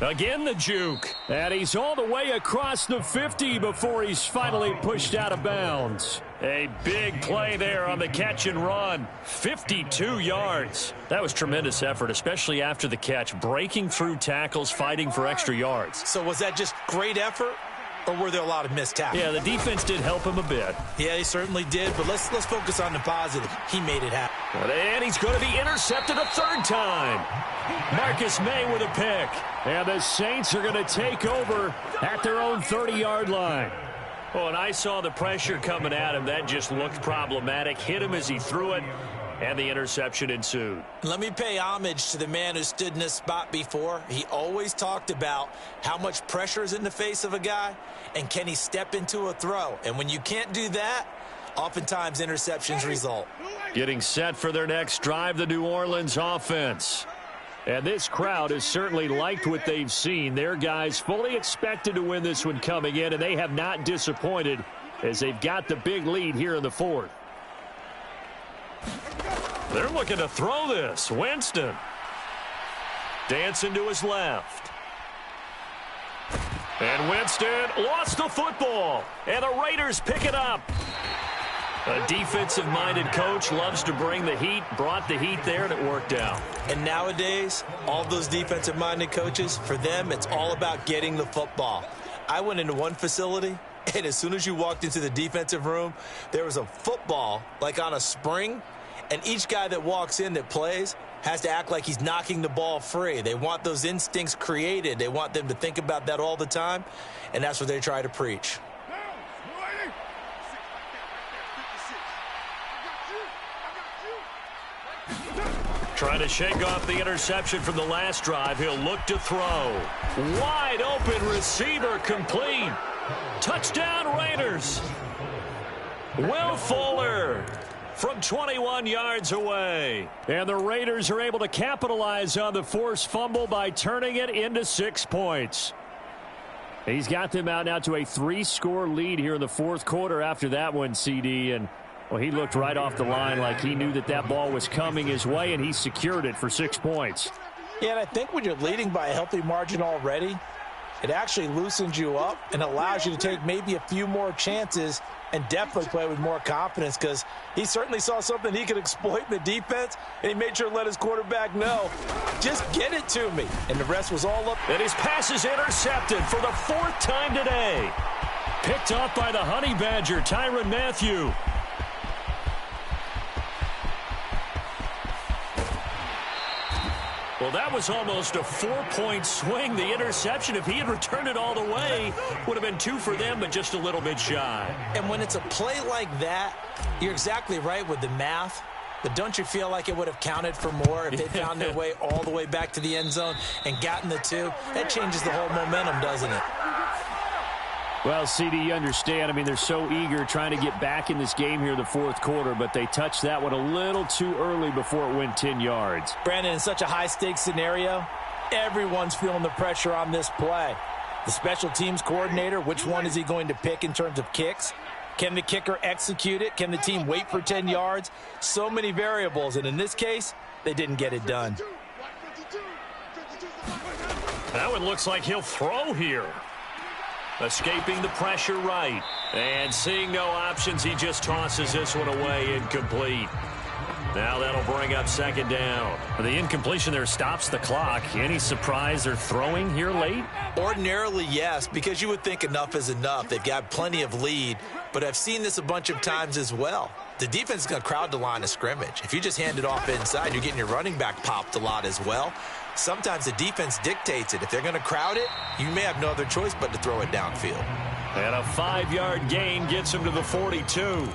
Again the juke. And he's all the way across the 50 before he's finally pushed out of bounds. A big play there on the catch and run. 52 yards. That was tremendous effort, especially after the catch. Breaking through tackles, fighting for extra yards. So was that just great effort, or were there a lot of missed tackles? Yeah, the defense did help him a bit. Yeah, he certainly did, but let's focus on the positive. He made it happen. And he's going to be intercepted a third time. Marcus May with a pick. And the Saints are going to take over at their own 30-yard line. Oh, and I saw the pressure coming at him. That just looked problematic. Hit him as he threw it, and the interception ensued. Let me pay homage to the man who stood in this spot before. He always talked about how much pressure is in the face of a guy, and can he step into a throw. And when you can't do that, oftentimes interceptions result. Getting set for their next drive, the New Orleans offense. And this crowd has certainly liked what they've seen. Their guys fully expected to win this one coming in, and they have not disappointed as they've got the big lead here in the fourth. They're looking to throw this. Winston. Dancing to his left. And Winston lost the football. And the Raiders pick it up. A defensive-minded coach loves to bring the heat, brought the heat there, and it worked out. And nowadays, all those defensive-minded coaches, for them, it's all about getting the football. I went into one facility, and as soon as you walked into the defensive room, there was a football, like on a spring, and each guy that walks in that plays has to act like he's knocking the ball free. They want those instincts created. They want them to think about that all the time, and that's what they try to preach. Trying to shake off the interception from the last drive. He'll look to throw. Wide open receiver complete. Touchdown Raiders. Will Fuller from 21 yards away. And the Raiders are able to capitalize on the forced fumble by turning it into 6 points. He's got them out now to a 3-score lead here in the fourth quarter after that one, CD. And well, he looked right off the line like he knew that that ball was coming his way, and he secured it for 6 points. Yeah, and I think when you're leading by a healthy margin already, it actually loosens you up and allows you to take maybe a few more chances and definitely play with more confidence, because he certainly saw something he could exploit in the defense, and he made sure to let his quarterback know, just get it to me. And the rest was all up. And his pass is intercepted for the 4th time today. Picked off by the Honey Badger, Tyrann Mathieu. Well, that was almost a 4-point swing. The interception, if he had returned it all the way, would have been 2 for them, but just a little bit shy. And when it's a play like that, you're exactly right with the math. But don't you feel like it would have counted for more if they found their way all the way back to the end zone and gotten the 2? That changes the whole momentum, doesn't it? Well, CD, you understand. I mean, they're so eager trying to get back in this game here in the fourth quarter, but they touched that one a little too early before it went 10 yards. Brandon, in such a high-stakes scenario, everyone's feeling the pressure on this play. The special teams coordinator, which one is he going to pick in terms of kicks? Can the kicker execute it? Can the team wait for 10 yards? So many variables, and in this case, they didn't get it done. That one looks like he'll throw here. Escaping the pressure right. And seeing no options, he just tosses this one away, incomplete. Now that'll bring up 2nd down. The incompletion there stops the clock. Any surprise they're throwing here late? Ordinarily, yes, because you would think enough is enough. They've got plenty of lead, but I've seen this a bunch of times as well. The defense is going to crowd the line of scrimmage. If you just hand it off inside, you're getting your running back popped a lot as well. Sometimes the defense dictates it. If they're going to crowd it, you may have no other choice but to throw it downfield. And a 5-yard gain gets him to the 42.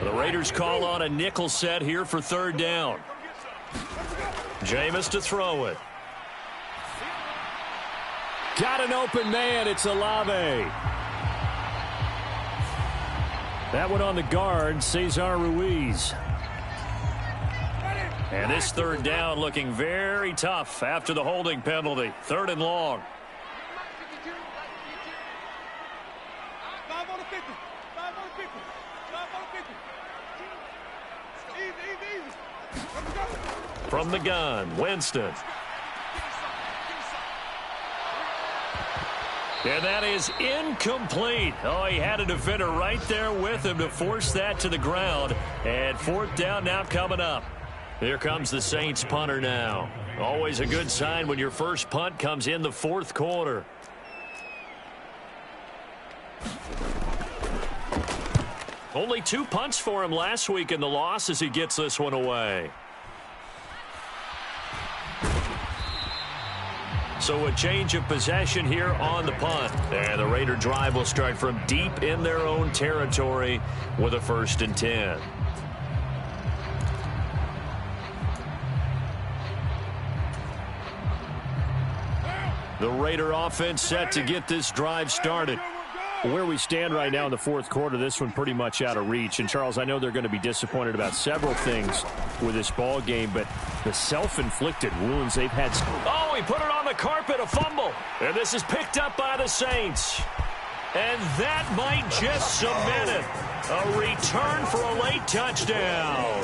The Raiders call on a nickel set here for 3rd down. Jameis to throw it. Got an open man. It's Olave. That one on the guard, Cesar Ruiz. And this third down looking very tough after the holding penalty. 3rd and long. From the gun, Winston. And that is incomplete. Oh, he had a defender right there with him to force that to the ground. And 4th down now coming up. Here comes the Saints punter now. Always a good sign when your first punt comes in the 4th quarter. Only 2 punts for him last week in the loss as he gets this one away. So a change of possession here on the punt. And the Raider drive will start from deep in their own territory with a 1st and 10. The Raider offense set to get this drive started. Where we stand right now in the 4th quarter, this one pretty much out of reach. And, Charles, I know they're going to be disappointed about several things with this ball game, but the self-inflicted wounds they've had. Oh, he put it on the carpet, a fumble. And this is picked up by the Saints. And that might just cement it. A return for a late touchdown.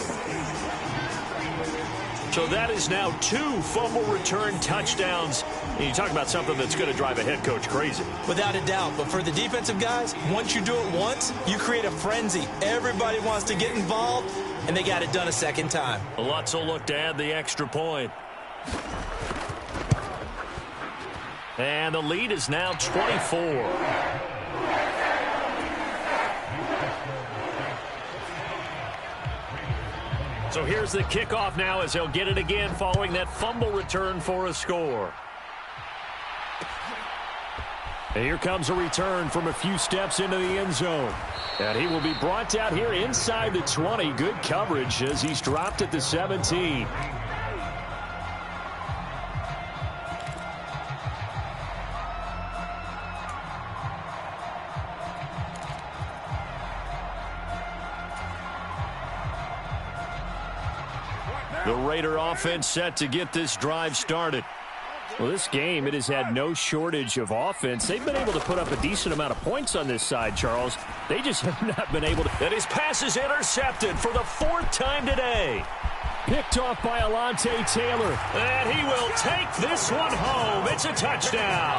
So that is now 2 fumble return touchdowns. And you talk about something that's going to drive a head coach crazy. Without a doubt. But for the defensive guys, once you do it once, you create a frenzy. Everybody wants to get involved, and they got it done a second time. Lutz will look to add the extra point. And the lead is now 24. So here's the kickoff now as he'll get it again following that fumble return for a score. And here comes a return from a few steps into the end zone. And he will be brought out here inside the 20. Good coverage as he's dropped at the 17. The Raider offense set to get this drive started. Well, this game, it has had no shortage of offense. They've been able to put up a decent amount of points on this side, Charles. They just have not been able to. And his pass is intercepted for the 4th time today. Picked off by Alontae Taylor. And he will take this one home. It's a touchdown.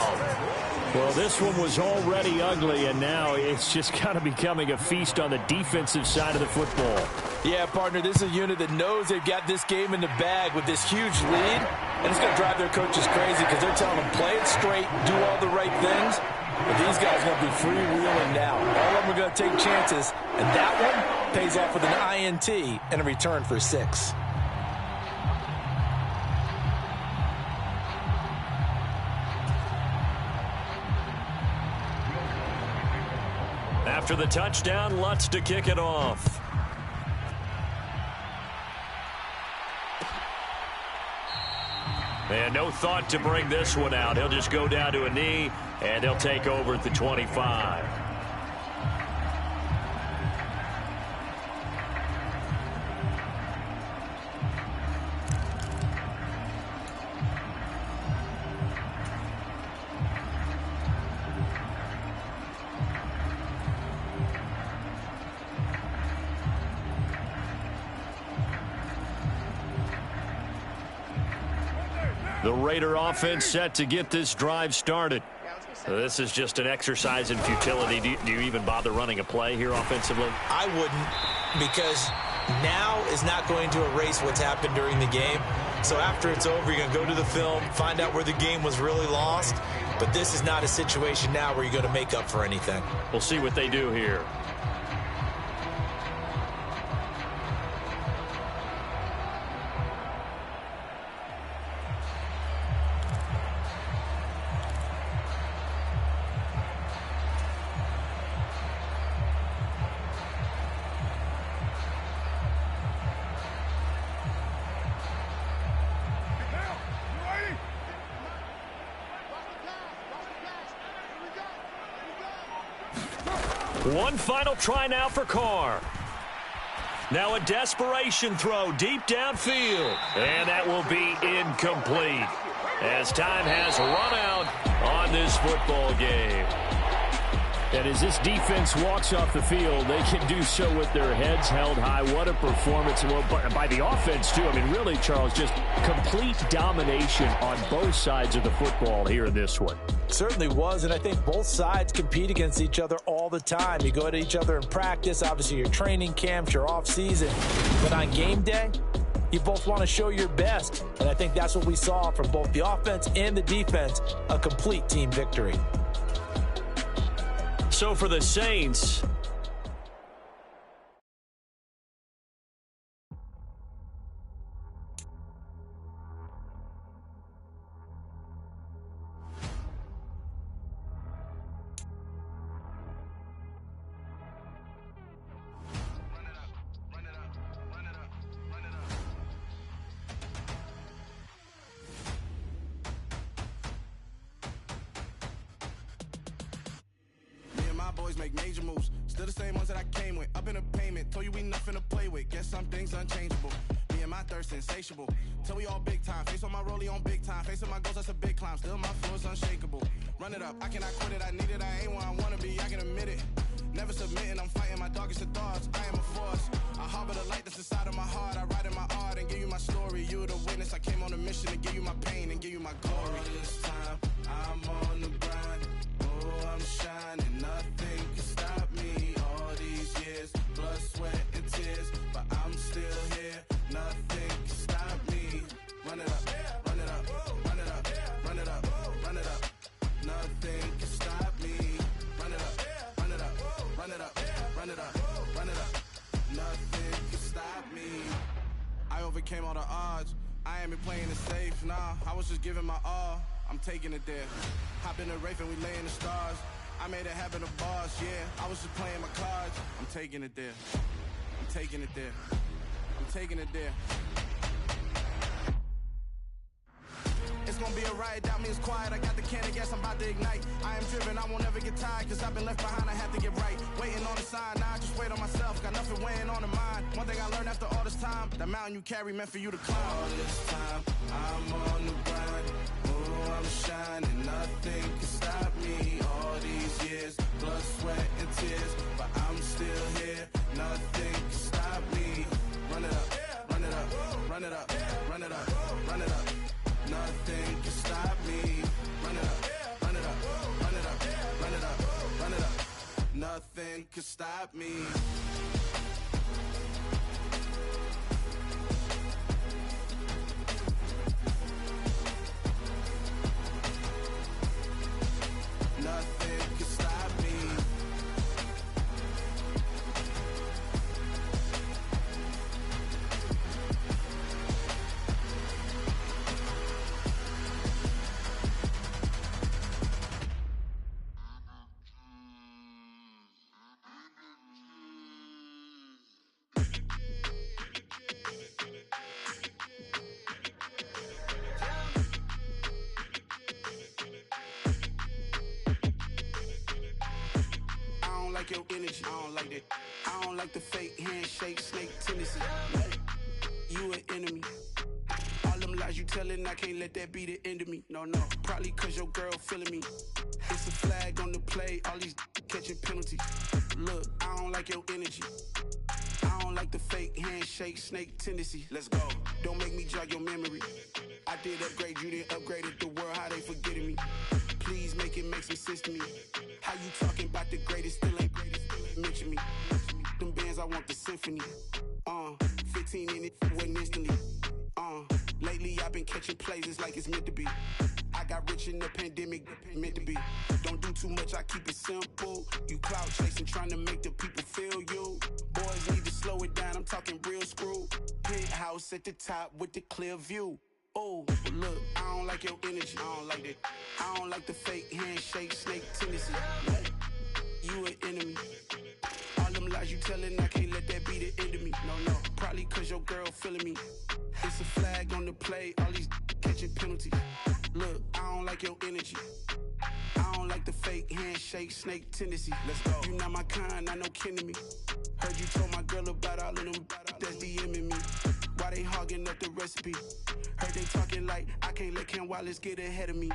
Well, this one was already ugly, and now it's just kind of becoming a feast on the defensive side of the football. Yeah, partner, this is a unit that knows they've got this game in the bag with this huge lead, and it's going to drive their coaches crazy because they're telling them play it straight, do all the right things, but these guys are going to be freewheeling now. All of them are going to take chances, and that one pays off with an INT and a return for 6. After the touchdown, Lutz to kick it off. And no thought to bring this one out. He'll just go down to a knee, and they'll take over at the 25. The Raider offense set to get this drive started. This is just an exercise in futility. Do you even bother running a play here offensively? I wouldn't, because now is not going to erase what's happened during the game. So after it's over, you're going to go to the film, find out where the game was really lost. But this is not a situation now where you're going to make up for anything. We'll see what they do here. One final try now for Carr. Now a desperation throw deep downfield. And that will be incomplete as time has run out on this football game. And as this defense walks off the field, they can do so with their heads held high. What a performance by the offense, too. I mean, really, Charles, just complete domination on both sides of the football here in this one. Certainly was, and I think both sides compete against each other all the time. You go to each other in practice, obviously your training camps, your off-season. But on game day, you both want to show your best. And I think that's what we saw from both the offense and the defense, a complete team victory. So for the Saints, boys make major moves. Still the same ones that I came with. Up in the payment. Told you we nothing to play with. Guess some things unchangeable. Me and my thirst insatiable. Till we all big time. Face on my rollie on big time. Facing my goals, that's a big climb. Still my flow is unshakable. Run it up. I cannot quit it. I need it. I ain't where I wanna be. I can admit it. Never submitting. I'm fighting my darkest of thoughts. I am a force. I harbor the light that's inside of my heart. I write in my art and give you my story. You the witness. I came on a mission to give you my pain and give you my glory. All this time, I'm on the grind. Oh, I'm shining. Nothing can stop me. All these years, blood, sweat, and tears. But I'm still here. Nothing can stop me. Run it up, run it up, run it up, run it up, run it up. Nothing can stop me. Run it up, run it up, run it up, run it up, run it up. Nothing can stop me. I overcame all the odds. I ain't been playing it safe, nah. I was just giving my all. I'm taking it there. Hop in the Wraith and we lay in the stars. I made it happen to boss, yeah. I was just playing my cards. I'm taking it there. I'm taking it there. I'm taking it there. It's gonna be a riot, doubt me it's quiet. I got the can of gas, I'm about to ignite. I am driven, I won't ever get tired. Cause I've been left behind, I have to get right. Waiting on the sign, now I just wait on myself. Got nothing weighing on the mind. One thing I learned after all this time, the mountain you carry meant for you to climb. All this time, I'm on the grind. Oh, I'm shining, nothing can stop me. All these years, blood, sweat, and tears. But I'm still here, nothing can stop me. Run it up, run it up, run it up, run it up, run it up. Nothing can stop me. Run it up, run it up, run it up, run it up, run it up. Nothing can stop me. Nothing can stop me. Your energy, I don't like that. I don't like the fake handshake, snake tendency. You an enemy. All them lies you telling, I can't let that be the end of me. No, probably cause your girl feeling me. It's a flag on the play, all these catching penalties. Look, I don't like your energy. I don't like the fake handshake, snake tendency. Let's go. Don't make me jog your memory. I did upgrade, you didn't upgrade it. The world, how they forgetting me. Please make it make some sense to me. How you talking about the greatest, still ain't greatest, mention me. Them bands, I want the symphony. 15 in it, wasn't instantly. Lately I've been catching plays, it's like it's meant to be. I got rich in the pandemic, meant to be. Don't do too much, I keep it simple. You clout chasing, trying to make the people feel you. Boys need to slow it down, I'm talking real screw. Penthouse at the top with the clear view. Oh, look, I don't like your energy, I don't like that. I don't like the fake handshake, snake tendency. You an enemy. All them lies you telling, I can't let that be the end of me. No, probably cause your girl feeling me. It's a flag on the play, all these catching penalties. Look, I don't like your energy. I don't like the fake handshake, snake tendency. Let's go. You not my kind, I know kidding me. Heard you told my girl about all of them that's DMing me. Why they hogging up the recipe? Heard they talking like I can't let Ken Wallace get ahead of me.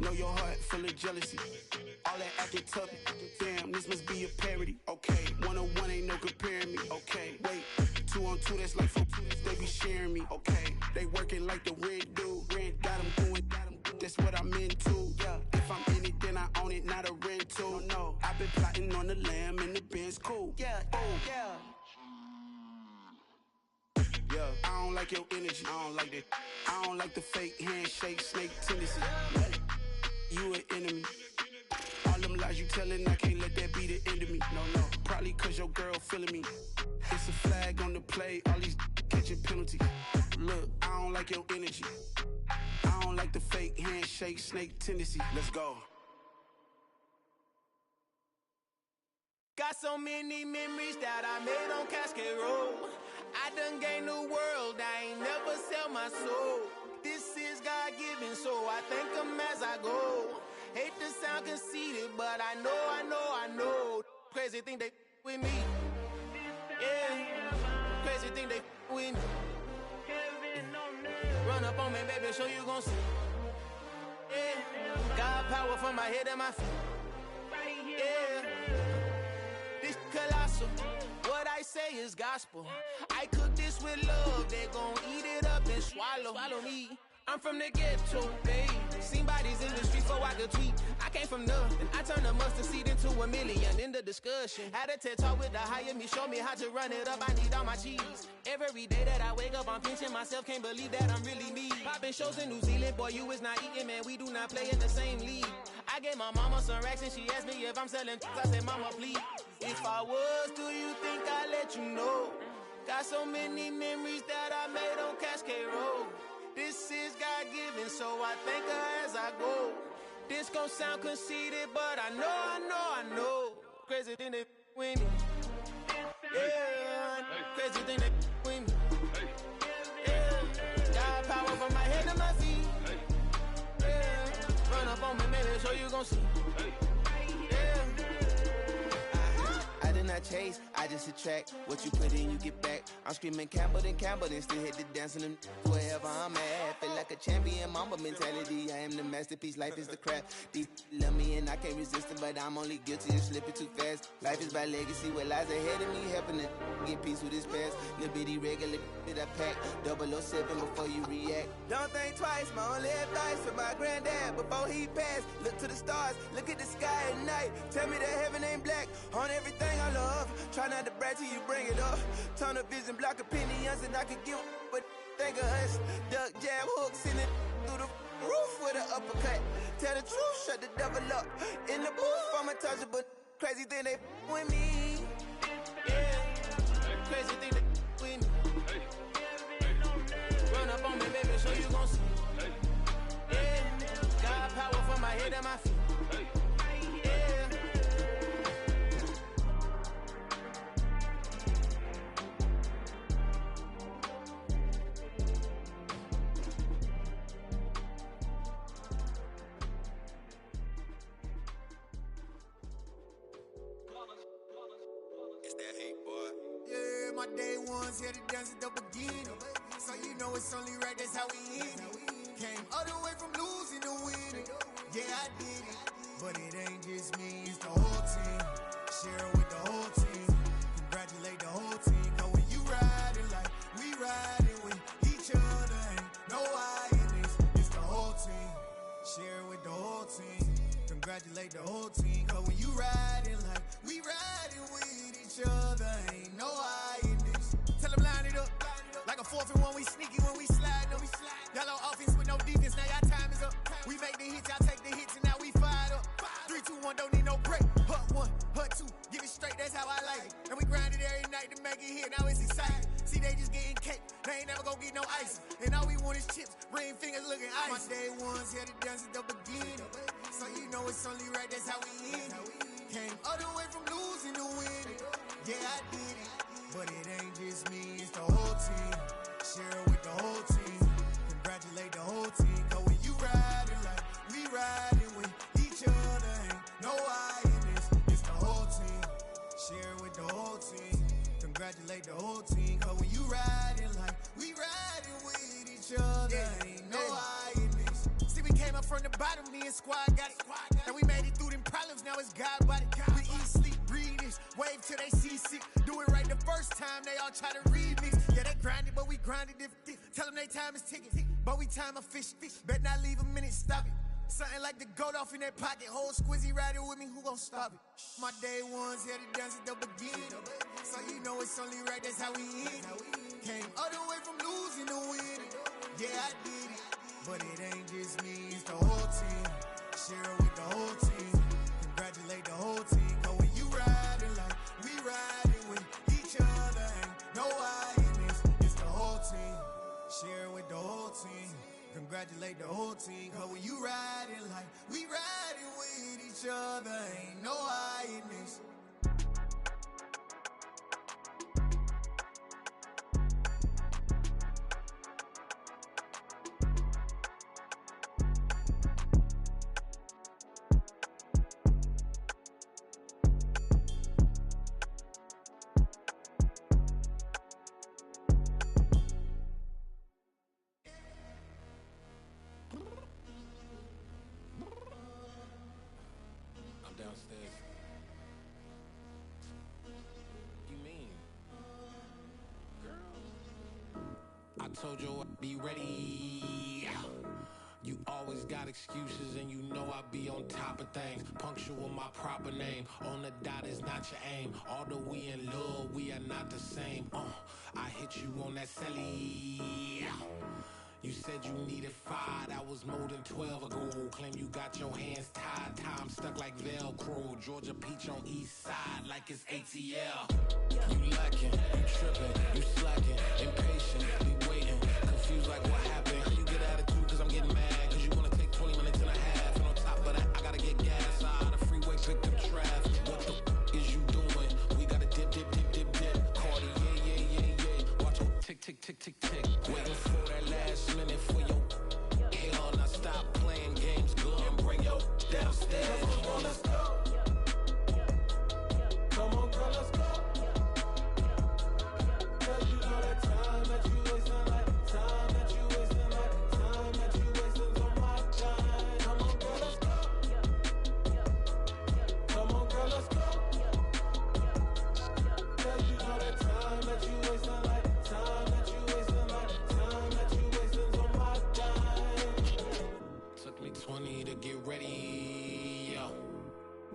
Know your heart full of jealousy. All that acting tough. Damn, this must be a parody. Okay, 1-on-1 ain't no comparing me. Okay, wait, 2-on-2 that's like 4. They be sharing me. Okay, they working like the red dude. Rent got them doing. That's what I'm into. Yeah, if I'm in it, then I own it, not a rental. No, I've been plotting on the lamb and the Benz cool. Yeah, oh yeah. Yeah, I don't like your energy. I don't like that. I don't like the fake handshake, snake tendency. You an enemy. All them lies you telling, I can't let that be the end of me. No, probably cause your girl feeling me. It's a flag on the play, all these catching penalties. Look, I don't like your energy. I don't like the fake handshake, snake tendency. Let's go. Got so many memories that I made on Cascade Road. I done gained the world, I ain't never sell my soul. This is God-given, so I thank him as I go. Hate to sound conceited, but I know. Crazy thing they with me. Yeah, crazy thing they with me. Run up on me, baby, show you gon' see. Yeah, God power from my head and my feet. Yeah, this colossal. What I say is gospel. I cook this with love, they gon' eat it up and swallow me. I'm from the ghetto, babe. Seen bodies in the street before I could tweet. I came from nothing. I turned a mustard seed into a million in the discussion. Had a TED talk with the higher me, show me how to run it up. I need all my cheese. Every day that I wake up, I'm pinching myself. Can't believe that I'm really me. Popping shows in New Zealand, boy, you is not eating, man. We do not play in the same league. I gave my mama some racks and she asked me if I'm selling. I said, mama, please. If I was, do you think I'd let you know? Got so many memories that I made on Cascade Road. This is God-given, so I thank her as I go. This gon' sound conceited, but I know. Crazy thing they with me. Yeah, crazy thing they with me. Yeah, got power from my head to my feet. Yeah, run up on me, maybe so you gon' see. Yeah. I did not chase, I just attract. What you put in, you get back. I'm screaming Campbell, then still hit the dancing and wherever I'm at. Feel like a champion, mamba mentality. I am the masterpiece, life is the crap. These love me and I can't resist it, but I'm only guilty of slipping too fast. Life is by legacy, what lies ahead of me, helping to get peace with his past. Little bitty regular that I pack, 007 before you react. Don't think twice, my only advice for my granddad before he passed. Look to the stars, look at the sky at night. Tell me that heaven ain't black on everything I love. Try not to brag till you bring it up. Tunnel vision, block opinions, and I could give but think of us. Duck jab hooks in it through the roof with an uppercut. Tell the truth, shut the devil up. In the booth, I'm untouchable. Crazy thing they with me. Yeah, crazy thing they with me. Run up on me, baby, so you gon' see. Yeah, got power from my head and my feet. My day ones here to dance at the beginning. So you know it's only right, that's how we end it. Came all the way from losing to winning. Yeah, I did it. But it ain't just me, it's the whole team. Share it with the whole team. Congratulate the whole team. Cause when you riding like we riding with each other, ain't no I in this. It's the whole team. Share it with the whole team. Congratulate the whole team. Cause when you riding like we riding with each other, ain't no I in this. Tell them line it up. Like a 4th and 1, we sneaky when we slide them. Y'all on offense with no defense, now y'all time is up. We make the hits, y'all take the hits, and now we fired up. 3, 2, 1, don't need no break. Hut 1, hut 2, give it straight, that's how I like it. And we grind it every night to make it hit, now it's exciting. See, they just getting cake, they ain't never gonna get no ice. And all we want is chips, ring fingers looking ice. My day ones here to dance at the beginning. So you know it's only right, that's how we end it. Came all the way from losing to winning. Yeah, I did it. But it ain't just me, it's the whole team. Share it with the whole team. Congratulate the whole team. Cause when you riding like we riding with each other, and squad got it. And we made it through them problems, now it's God body. We eat, sleep, breathe this, wave till they see sick. Do it right the first time, they all try to remix. Yeah, they grinded, but we grinded different. Tell them they time is ticking, but we time a fish. Bet not leave a minute, stop it. Something like the goat off in that pocket. Whole squizzy riding with me, who gon' stop it? My day ones here to dance at the beginning. So you know it's only right, that's how we end it. Came all the way from losing to winning. Yeah, I did it. But it ain't just me, it's the whole team. Share it with the whole team. Congratulate the whole team. Cause when you riding like we riding with each other, ain't no I in this. It's the whole team. Share it with the whole team. Congratulate the whole team. Cause when you riding like we riding with each other, ain't no I in this. Downstairs. You mean? Girl, I told you I'd be ready. You always got excuses and you know I be on top of things. Punctual my proper name. On the dot is not your aim. Although we in love, we are not the same. I hit you on that celly. You said you needed 5, that was more than 12 ago. Claim you got your hands tied, time stuck like Velcro. Georgia Peach on east side like it's ATL. You lacking, you tripping, you slacking, impatient, be waiting, confused like what happened. How you get attitude cause I'm getting mad, cause you wanna take 20 minutes and a half. And on top of that, I gotta get gas out of the freeway, pick up traffic. What the is you doing? We gotta dip. Cardi, yeah. Watch your tick, waiting for that last minute for your hell. Now stop playing games, go and bring your downstairs. Come on, let's go. Come on, girl, let's go. Cause you know that time that you wasting, like time that you wasting, like time that you wasting on my time. Come on, girl, let's go. Come on, girl, let's go. Cause you know that time that you wasting, like time that you wasting, like time that you wasting on my time. Took me 20 to get ready, yo.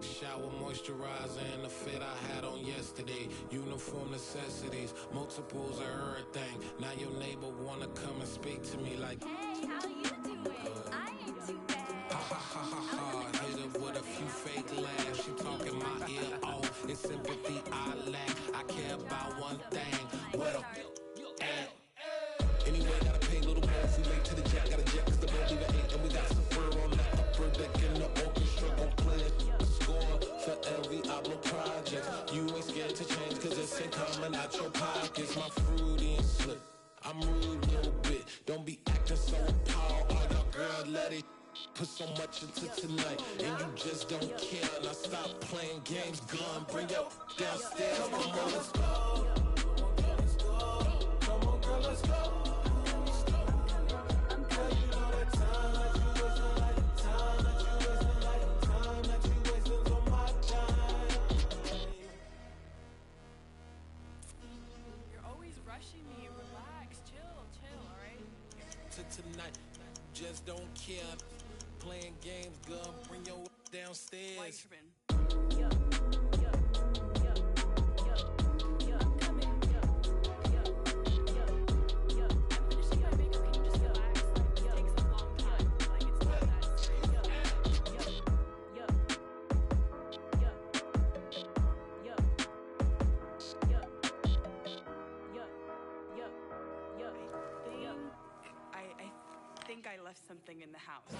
Shower moisturizer and the fit I had on yesterday. Uniform necessities, multiples of everything. Now your neighbor wanna come and speak to me like, hey, how you doing? I ain't too bad. Ha. Hit her with a few fake laughs. She talking my ear off. It's sympathy I lack. I care about one thing. What up? Anyway, gotta pay a little more if we late to the jack. Gotta jet cause the boat leave at 8. And we got some fur on the upper deck in the orchestra. Gon' play a score for every album project. You ain't scared to change cause it's ain't coming out your pockets. My fruity and slip. I'm rude a little bit. Don't be acting so appalled. All y'all girl, let it put so much into tonight. And you just don't care. Now stop playing games, gun. Bring your downstairs. Come on, let's go. Come on, girl, let's go. Rushing me, relax, chill, alright? To tonight, just don't care. Playing games, girl, bring your downstairs. White tripping. I'm coming. I'm finishing my makeup, can you just relax? Like, it takes a long time. Like, it's not that serious. I think I left something in the house.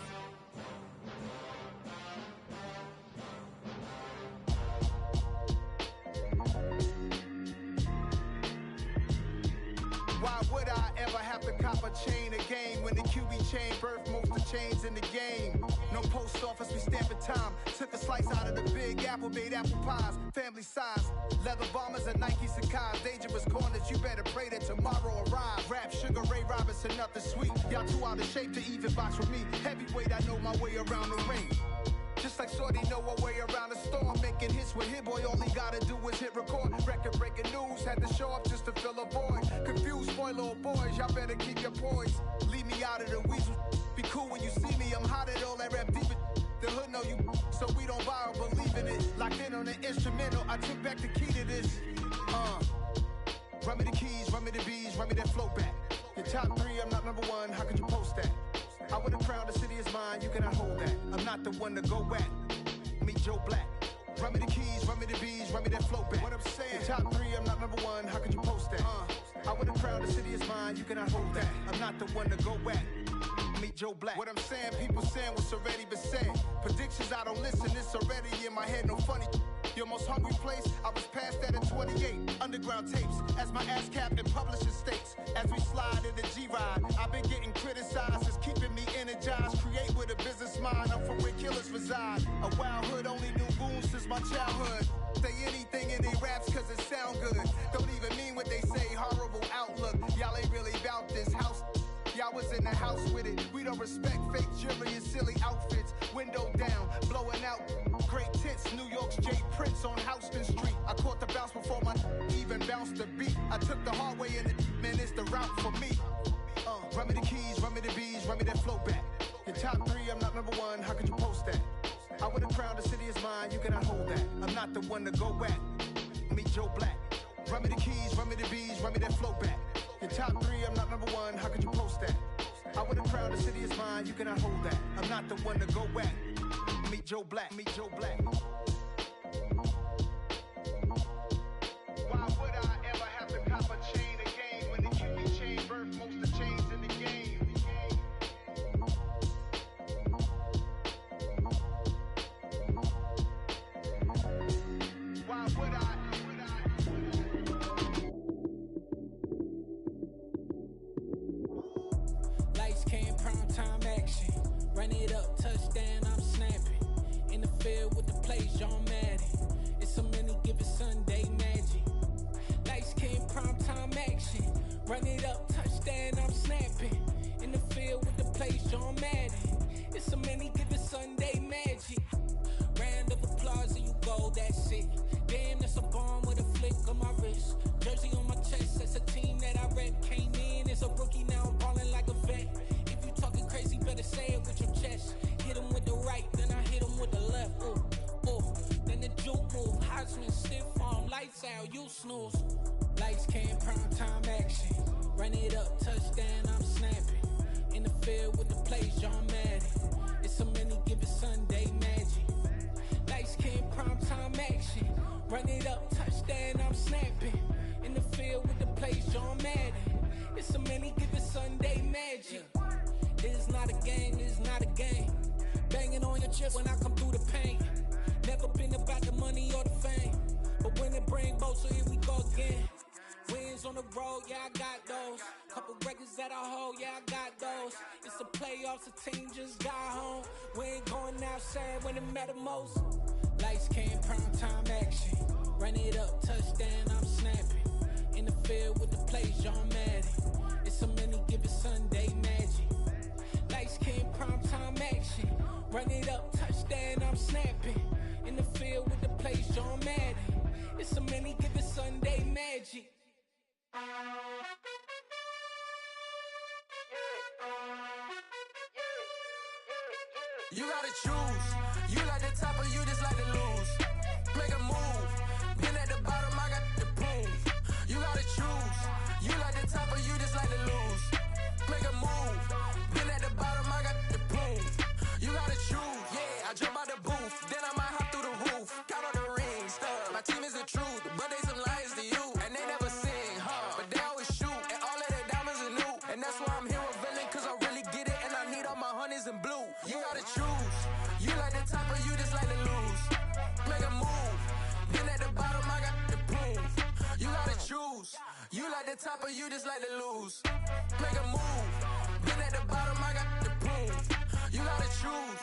Why would I ever have to cop a chain again when the QB chain birth most of chains in the game? No post office, we stamping time. Took a slice out of the big apple, made apple pies, family size. Leather bombers and Nike Sacai's. Dangerous corners, you better pray that tomorrow arrives. Rap, Sugar Ray Robinson, nothing sweet. Y'all too out of shape to even box with me. Heavyweight, I know my way around the ring. Just like Shorty know her way around the storm. Making hits with Hit Boy, all he gotta do is hit record. Record breaking news, had to show up just to fill a void. Confused, boy, little boys, y'all better keep your poise. Leave me out of the weasel. Be cool when you see me, I'm hot at all that rap deep. The hood know you, so we don't buy or believe in it. Locked in on the instrumental, I took back the key to this. Run me the keys, run me the bees, run me that flow back. Your top 3, I'm not number 1, how could you post that? I would have crowned the city is mine, you cannot hold that. I'm not the one to go at. Meet Joe Black. Run me the keys, run me the bees, run me that flow back. What I'm saying, your top 3, I'm not number 1, how could you post that? I would have crowned the city is mine, you cannot hold that. I'm not the one to go at. Meet Joe Black. What I'm saying, people saying what's already been said. Predictions, I don't listen, it's already in my head, no funny. Your most hungry place, I was past that in 28. Underground tapes, as my ass cap in publishing states. As we slide in the G-Ride, I've been getting criticized, it's keeping me energized. Create with a business mind, I'm from where killers reside. A wild hood, only knew goons since my childhood. Say anything in they raps cause it sound good. Don't even mean what they say, horrible outlook. Y'all ain't really about this house. Y'all was in the house with it. We don't respect fake jewelry and silly outfits. Window down, blowing out. Great tits, New York's J. Prince on Houston Street. I caught the bounce before my even bounced the beat. I took the hard way and man, it's the route for me. Run me the keys, run me the bees, run me that flow back. Your top 3, I'm not number 1, how could you post that? I would have crowned the city is mine, you cannot hold that. I'm not the one to go at. Meet Joe Black. Run me the keys, run me the bees, run me that flow back. Your top 3, I'm not number 1, how could you post that? I would have crowned the city is mine, you cannot hold that. I'm not the one to go at. Meet Joe Black, meet Joe Black. Why would I ever have to cop a chain again when the QB chain birthed most of the chains in the game? Why would I? Lights came, prime time action. Run it up, touchdown, I'm snapping. In the field with the plays, John Madden. It's a many given Sunday magic. Lights came, prime time action. Run it up, touchdown, I'm snapping. In the field with the plays, John Madden. It's a many given Sunday magic. Round of applause and you go, that's it. Damn, that's a bomb with a flick on my wrist. Jersey on my chest, that's a team that I rep. Came in as a rookie, now I'm ballin' like a vet. If you talking crazy, better say it with your chest. Hit him with the right, then I hit him with the left. Ooh, ooh. Then the juke move, Heisman stiff arm, lights out, you snooze. Lights came, prime time action. Run it up, touchdown, I'm snapping. In the field with the plays, John Madden. It's a many given Sunday magic. Lights came, prime time action. Run it up, touchdown, I'm snapping. In the field with the plays, John Madden. It's a many given Sunday magic. It's not a game, it's not a game. Banging on your chest when I come through the pain. Never been about the money or the fame. But when it bring both, so here we go again. Wins on the road, yeah, I got those. Couple records that I hold, yeah, I got those. It's the playoffs, the team just got home. We ain't going outside when it matter most. Lights came, prime time action. Run it up, touchdown, I'm snapping. In the field with the plays, John Madden. It's a many given Sunday magic. Lights came, prime time action. Run it up, touchdown, I'm snapping. In the field with the plays, John Madden. It's a many given Sunday magic. You gotta choose. You like the top or you just like to lose. Make a move. Been at the bottom, I got the proof. You gotta choose. You like the top or you just like to lose. Make a move. Been at the bottom, I got the proof. You gotta choose. Yeah, I jump out the booth. Then I might hop through the roof. Count on the rings. My team is the truth, but they some liars to you. And they never sing, but they always shoot. And all of their diamonds are new. And that's why I'm here revealing, cause I really get it. And I need all my honeys in blue. You gotta choose. You like the top or you just like to lose. Make a move. Been at the bottom, I got the proof. You gotta choose. You like the top or you just like to lose. Make a move. Been at the bottom, I got the proof. You gotta choose.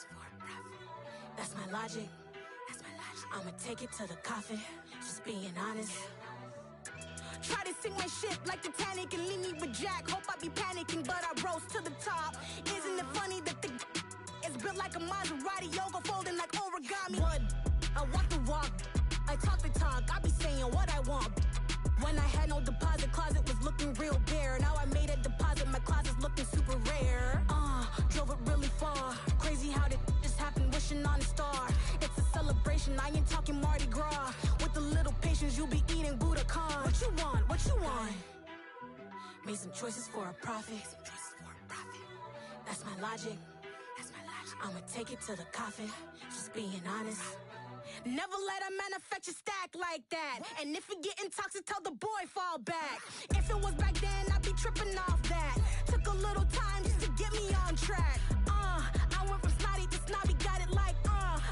That's my logic. I'ma take it to the coffin, just being honest. Try to sink my ship like Titanic and leave me with Jack. Hope I be panicking, but I rose to the top. Isn't it funny that the is built like a Maserati, yoga folding like origami? What? I walk the walk, I talk the talk, I be saying what I want. When I had no deposit, closet was looking real bare. Now I made a deposit, my closet's looking super rare. Drove it really far. Crazy how did just happen, wishing on a star. It's a celebration, I ain't talking Mardi Gras. With a little patience, you'll be eating Budokan. What you want? What you want? Made some choices for a profit. That's my logic. I'ma take it to the coffin, just being honest. Never let a manufacture stack like that. And if it getting toxic, tell the boy fall back. If it was back then, I'd be tripping off that. Took a little time just to get me on track. I went from snotty to snobby, got it like,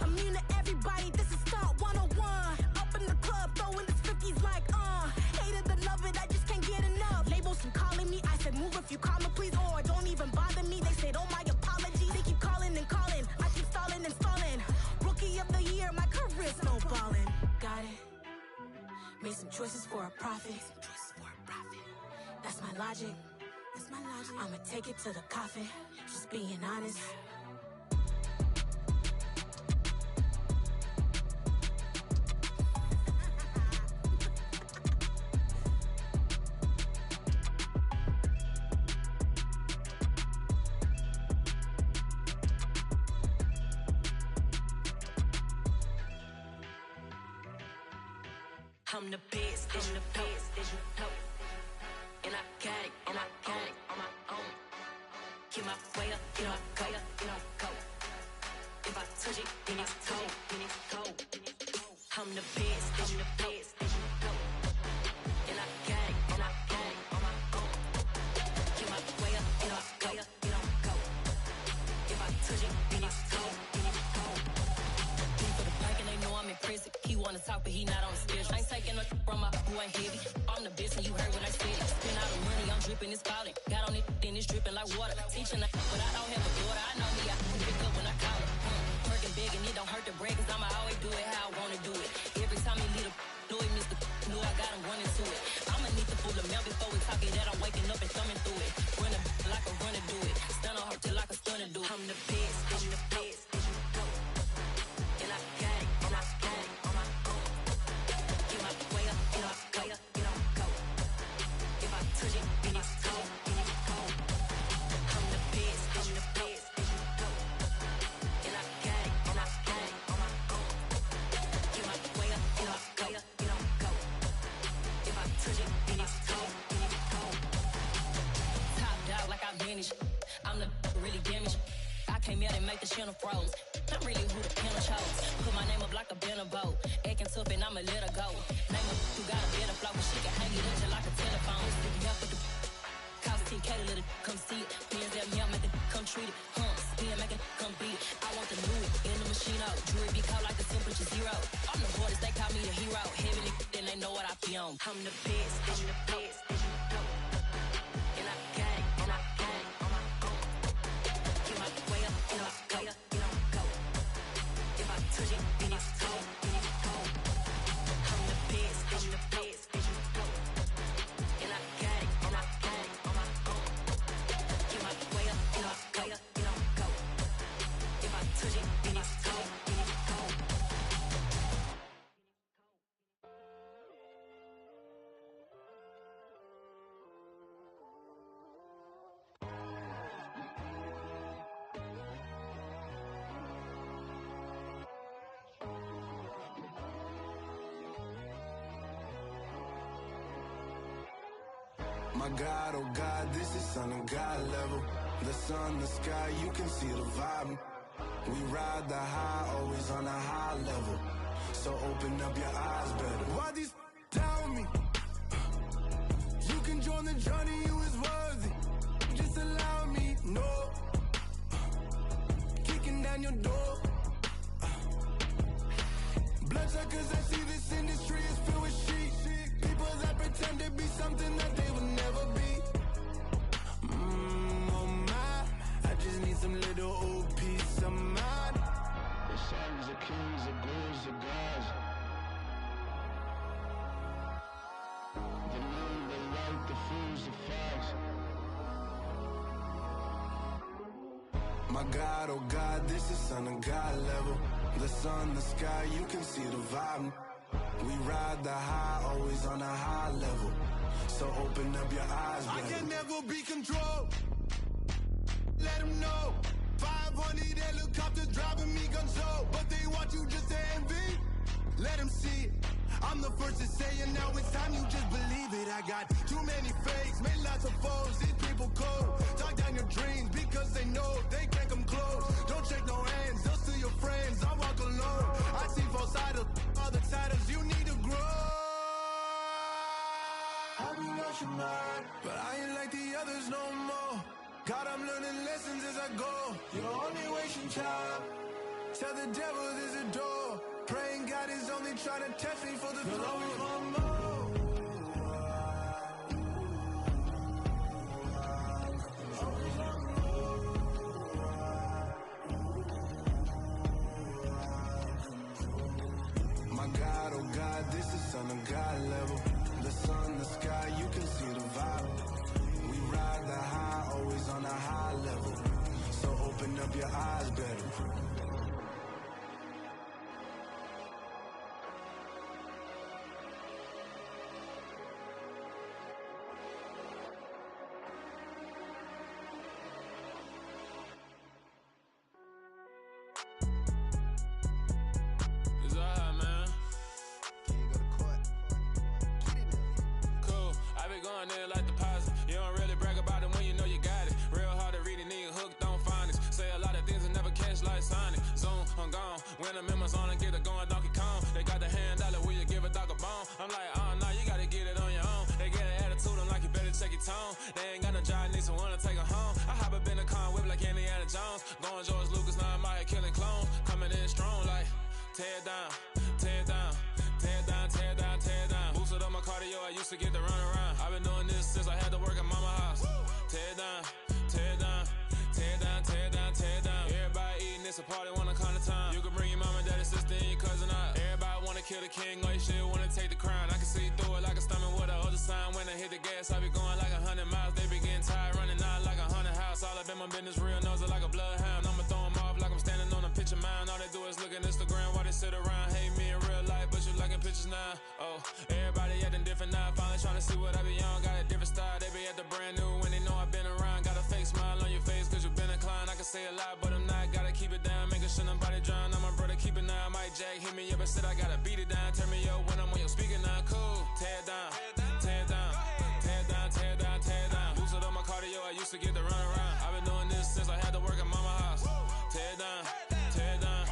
immune to everybody, this is stunt 101. Up in the club, throwing this 50s like, hate it or love it, I just can't get enough. Labels from calling me, I said move if you call me please, or don't even bother me. They said, oh my apologies, they keep calling and calling. I keep stalling and stalling. Rookie of the year, my career snowballing. Got it. Made some choices for a profit. That's my logic. I'ma take it to the coffin, just being honest. I'm the best, I'm the best, as you know. And I got it, on my own. Get my way up, get my go, go. If I touch it, then it's cold. I'm the best, as you know. And I got it, on my own. Get my way up, get my go. If I touch it, then it's cold. For the pack and they know I'm impressive. He wanna talk, but he not on the schedule. I ain't taking no from my who ain't heavy. I'm the best and you heard what I said. Spend all the money, I'm dripping, it's falling. Got on it, then it's dripping like water. Teaching but I don't have a daughter. I know me, I can pick up when I call her. Working big and it don't hurt the break, cause I'ma always do it how I wanna do it. Every time he lead a know it, Mr. Know I got him running to it. I'ma need to pull the mail before we talk it that I'm waking up and thumbing through it. Running like a runner do it. Stun on her till like a stunner do it. I'm the best, I'm the best. And I got it, and I got it on my own. Get my way up, get my go. If I touch it, then it's cold. I'm the best, I'm the best. And I got it, and I got it on my own. Get my way up, get my go. If I touch it, then it's cold. Top dog like I vanished. I'm the really damaged. I came out and make the channel froze. I'm really who the piano chose. Put my name up like a banner boat. Acting tough and I'ma let her go. Name her who got a better flow, but she can hang it up just like a telephone. Sticking up with the cost TK to let it come see it. Pins that me, I make it come treat it. Spin, make it come beat it. I want the new in the machine out. Jewelry be cold like the temperature 0. I'm the hardest, they call me the hero. Heavy then they know what I be on. I'm the best, I'm the best. And I got it, and I got it on my own. Get my way up, get my go. If I touch it, then it's cold. I'm the best, I'm the best. And I got it, and I got it on my own. Get my way up, get my go. If I touch it, then it's cold. My God, oh God, this is son of God level. The sun, the sky, you can see the vibe. We ride the high, always on a high level. So open up your eyes better. Why these tell me? You can join the journey, you is worthy. Just allow me, no. Kicking down your door. Bloodsuckers, I see this industry is filled with sheep. People that pretend to be something that they will never be. Oh my, I just need some little old peace of mind. The sun is a the fuse of facts. My God, oh God, this is son of God level. The sun, the sky, you can see the vibe. We ride the high, always on a high level. So open up your eyes, baby. I can never be controlled. Let them know. 500 helicopters driving me gonzo, but they want you just to envy. Let them see it. I'm the first to say it, now it's time you just believe it. I got too many fakes, made lots of foes, these people cold. Talk down your dreams because they know they can't come close. Don't shake no hands, they'll steal your friends, I walk alone. I see false idols, other titles, you need to grow. I've been watching mine, but I ain't like the others no more. God, I'm learning lessons as I go. You're only wasting time. Tell the devil there's a door. Praying God is only trying to test me for the throne. You'll always want more. My God, oh God, this is son of God level. The sun, the sky, you can see the vibe. We ride the high, always on a high level. So open up your eyes, better. It's alright, man. Cool. I be going there like deposit. You don't really brag about it when you know you got it. Real hard to read a nigga hooked on phonics. Say a lot of things and never catch like Sonic. Zoom, I'm gone. When I'm in my zone and get it going Donkey Kong. They got the hand dollar, will you give a dog a bone? I'm like, oh no, you gotta get it on your own. They get an attitude, I'm like, you better check your tone. They ain't got no job, need someone to take her home. I hop up in the car, whip like Indiana Jones. Going George Lucas, now I'm out here killing clones. Coming in strong like, tear down, tear down, tear down, tear down, tear down. Boosted up my cardio, I used to get to run around. I've been doing this since I had to work at mama house. Tear down, tear down, tear down, tear down, tear down. Everybody eating, it's a party, one kind of time. You can bring your mama, daddy, sister, and your cousin out. Everybody wanna kill the king, or you shit wanna take the crown. I can see through it like a stomach with a other sign. When I hit the gas, I be going like 100 miles. They be getting tired, running out like 100 house. All up in my business, real nose like a bloodhound. I'ma throw 'em off like I'm standing on a picture mound. All they do is look at Instagram while they sit around. Hate me in real life, but you liking pictures now. Oh, everybody acting different now. Finally trying to see what I be on. Got a different style, they be at the brand new when they know I've been around. Got a fake smile on your face cause you been inclined. I can say a lot, but I'm not. Gotta keep it down, making sure nobody drown. I'm my brother, keep it now. Mike Jack hit me up and said I gotta beat it down. Turn me up when I'm on your speaker now. Cool, tear down, tear down, tear down, tear down, tear down. Boosted up my cardio, I used to get to run around. I've been doing this since I had to work at mama house. Tear down, tear down,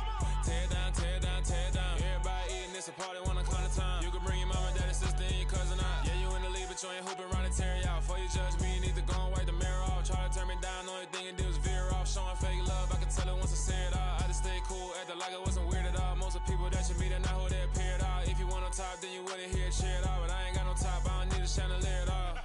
tear down, tear down, tear down. Everybody eating, it's a party, one kind of time. You can bring your mama, daddy, sister, and your cousin out. Yeah, you in the league, but you ain't hooping around and tear you out. Before you judge me, you need to go and wipe the mirror off. Try to turn me down, only thing it did was veer off. Showing fake love, I can tell it once I say it all. I just stay cool, acting like it wasn't weird at all. Most of the people that you meet are not who they appear at all. If you want on top, then you wouldn't hear it cheer at all. But I ain't got no top, I don't need a chandelier at all.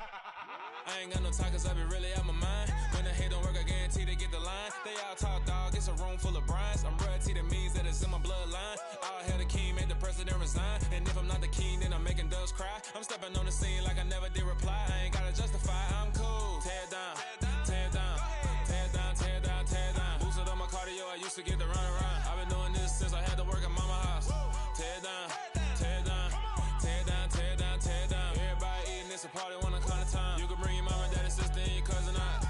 I ain't got no talk cause I be really out my mind. When the hate don't work, I guarantee they get the line. They all talk dog, it's a room full of brinds. I'm royalty, that means that it's in my bloodline. All hell the king, made the president resign. And if I'm not the king, then I'm making doves cry. I'm stepping on the scene like I never did reply. I ain't gotta justify, I'm cool. Tear down, tear down, tear down, tear down, tear down. Boosted up my cardio, I used to get to run around. I've been doing this since I had to work at mama house. Tear down, tear down, tear down, tear down, tear down. Everybody eating, it's a party, one kind of time. You can bring your mama, daddy, sister, and your cousin out.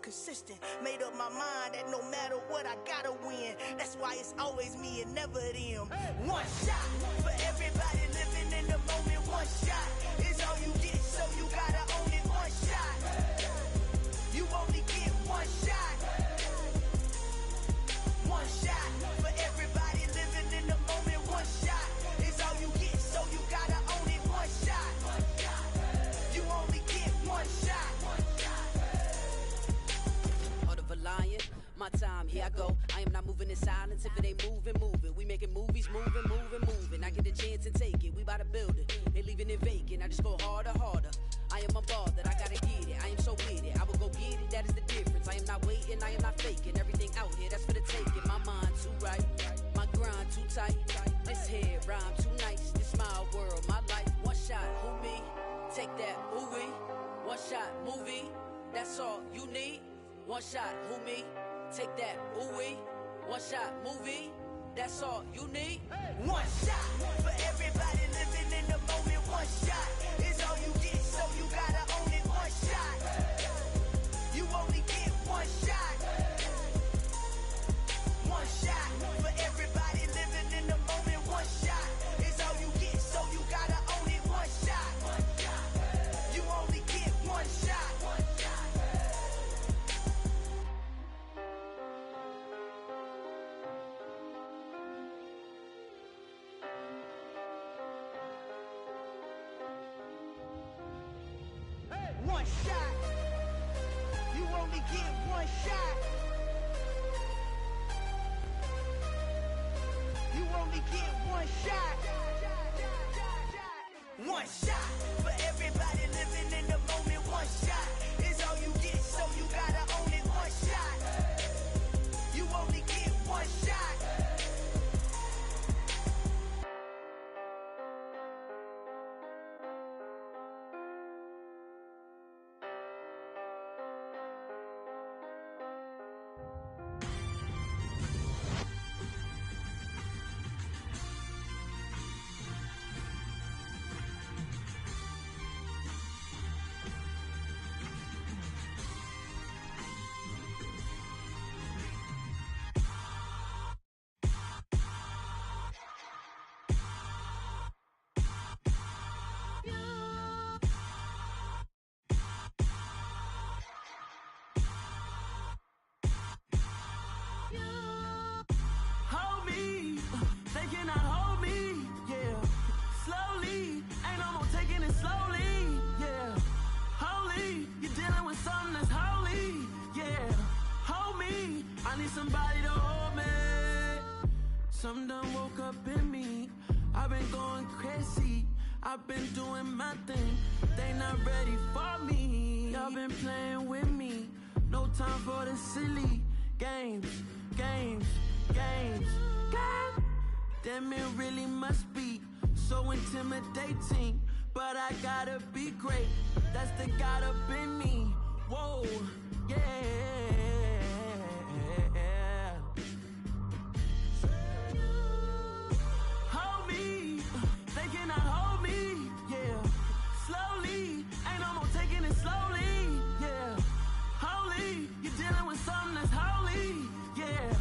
consistent. Made up my mind that no matter what, I gotta win. That's why it's always me and never them. One shot for everybody living in the moment. One shot is all you get, so you gotta own it. One shot. You only get one shot. One shot for everybody living in the moment. One shot is all you get, so you gotta own it. One shot. You only get one shot. Heart of a lion, my time, here I go. I am not moving in silence. If it ain't moving, moving. We making movies, moving, moving, moving. I get a chance and take it. We bout to build it. Ain't leaving it vacant. I just go harder, harder. I am a ball that I gotta get it. I am so with it. I will go get it. That is the difference. I am not waiting. I am not faking. Everything out here, that's for the taking. My mind too right. My grind too tight. This head rhyme too nice. This my world, my life. One shot, who me? Take that, ooh wee. One shot, movie. That's all you need. One shot, who me? Take that, ooh wee. One shot, movie. That's all you need. One shot for everybody living in the moment. One shot is all you get, so you gotta own it. One shot. You only get one shot. One shot for everybody living in the moment. One shot is all you get, so you gotta own it. One shot. You only get one shot. One shot. You only get one shot. You only get one shot. One shot for everybody living in the moment. One shot is all you get, so you gotta own it. One shot. You only get one shot. Hold me, they cannot hold me, yeah. Slowly, ain't no more taking it slowly, yeah. Holy, you're dealing with something that's holy, yeah. Hold me, I need somebody to hold me. Something done woke up in me. I've been going crazy, I've been doing my thing. They not ready for me. Y'all been playing with me. No time for the silly games, games, games, games. Damn, it really must be so intimidating. But I gotta be great. That's the God up in me. Whoa, yeah. Hold me, they cannot hold me, yeah. Slowly, ain't no more taking it slowly, yeah. Holy, you're dealing with something that's holy, yeah.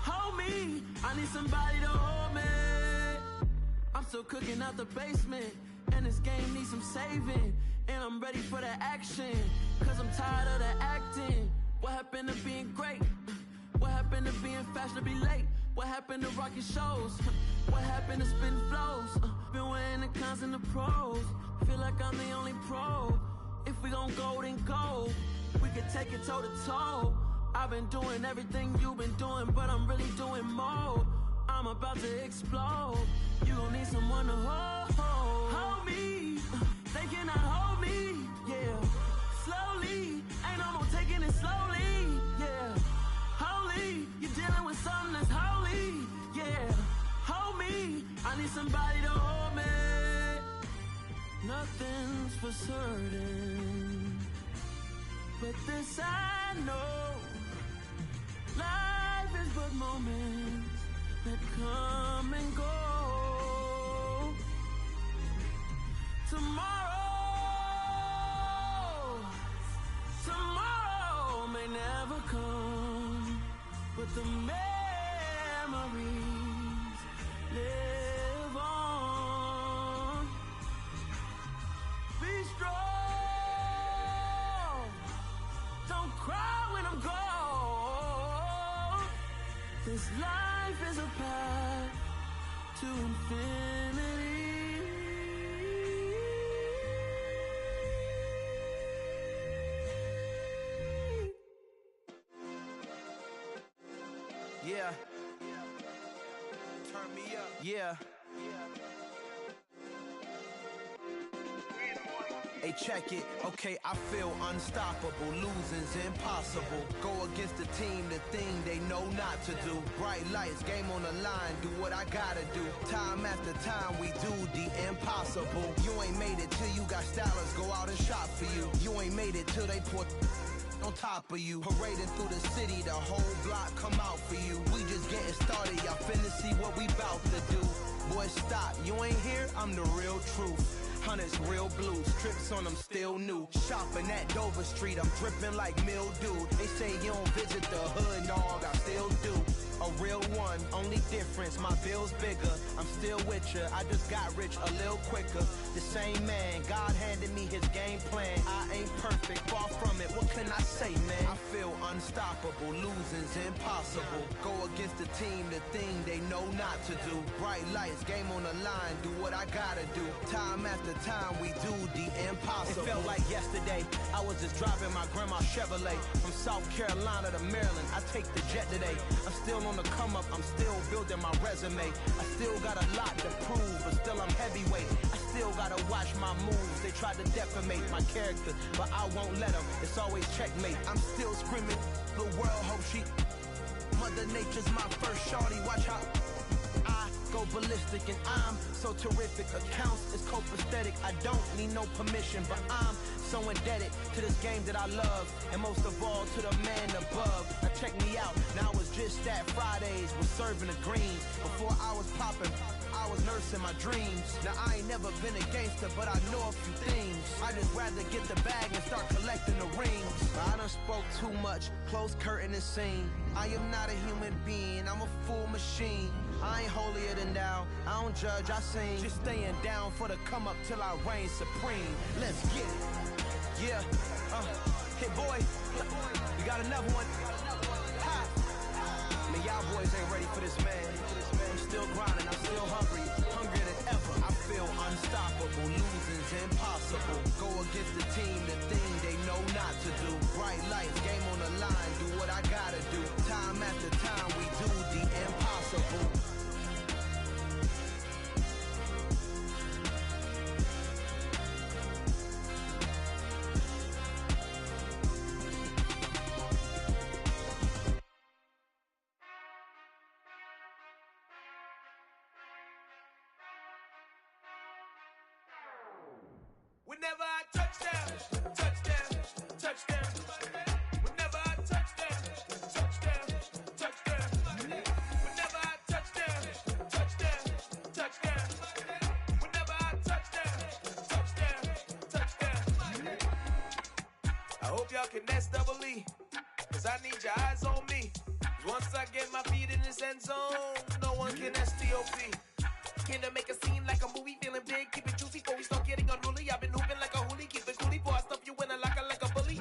Hold me, I need somebody to hold me. I'm still cooking out the basement, and this game needs some saving. And I'm ready for the action, cause I'm tired of the acting. What happened to being great? What happened to being fashionably late? What happened to rocking shows? What happened to spitting flows? Been weighing the cons and the pros. Feel like I'm the only pro. If we gon' go, then go. We can take it toe to toe. I've been doing everything you've been doing, but I'm really doing more. I'm about to explode. You gon' need someone to hold. Hold me, they cannot hold me, yeah. Slowly, ain't no more taking it slowly, yeah. Holy, you're dealing with something that's holy, yeah. Hold me, I need somebody to hold me. Nothing's for certain, but this I know. Life is but moments that come and go. Tomorrow may never This life is a path to infinity. Yeah. Turn me up. Yeah. Hey, check it. Okay, I feel unstoppable. Losing's impossible. Go against the team, the thing they know not to do. Bright lights, game on the line. Do what I gotta do. Time after time, we do the impossible. You ain't made it till you got stylers. Go out and shop for you. You ain't made it till they put on top of you. Parading through the city, the whole block come out for you. We just getting started, y'all finna see what we bout to do. Boy, stop, you ain't here, I'm the real truth. Hunters, real blues, strips on them still new. Shopping at Dover Street, I'm dripping like mildew. They say you don't visit the hood, dog, I still do. A real one, only difference, my bill's bigger. I'm still with ya, I just got rich a little quicker. The same man, God handed me his game plan. I ain't perfect, far from it, what can I say, man? I feel unstoppable, losing's impossible. Go against the team, the thing they know not to do. Bright lights, game on the line, do what I gotta do. Time after time, we do the impossible. It felt like yesterday, I was just driving my grandma's Chevrolet. From South Carolina to Maryland, I take the jet today. I'm still on the come up, I'm still building my resume. I still got a lot to prove, but still I'm heavyweight. I still gotta watch my moves. They tried to defamate my character, but I won't let them. It's always checkmate. I'm still screaming, the world hope she. Mother Nature's my first shorty, watch how I go ballistic and I'm so terrific. Accounts is copacetic. I don't need no permission, but I'm so indebted to this game that I love, and most of all to the man above. Now check me out, now it's just that Fridays was serving the greens. Before I was popping, I was nursing my dreams. Now I ain't never been a gangster, but I know a few things. I just rather get the bag and start collecting the rings. But I done spoke too much, close curtain and scene. I am not a human being, I'm a full machine. I ain't holier than thou, I don't judge, I sing. Just staying down for the come up till I reign supreme. Let's get it. Yeah, hit boy, we got another one. Ha! Man, y'all boys ain't ready for this, man. I'm still grinding, I'm still hungry, hungrier than ever. I feel unstoppable, losing's impossible. Go against the team, the thing they know not to do. Bright lights, game on the line, do what I gotta do. Time after time, we do the impossible. Whenever I touchdown, touchdown, touchdown. Whenever I touchdown, touchdown, touchdown. Whenever I touchdown, touchdown, touchdown. Whenever I touchdown, touchdown, touchdown. I hope y'all can nest double E, cause I need your eyes on me. Cause once I get my feet in this end zone, no one can STOP. Came to make a scene like a movie, feeling big, keep it juicy before we start getting unruly. I've been hooping like a hoolie, keep it coolie before I stuff you in a locker like a bully.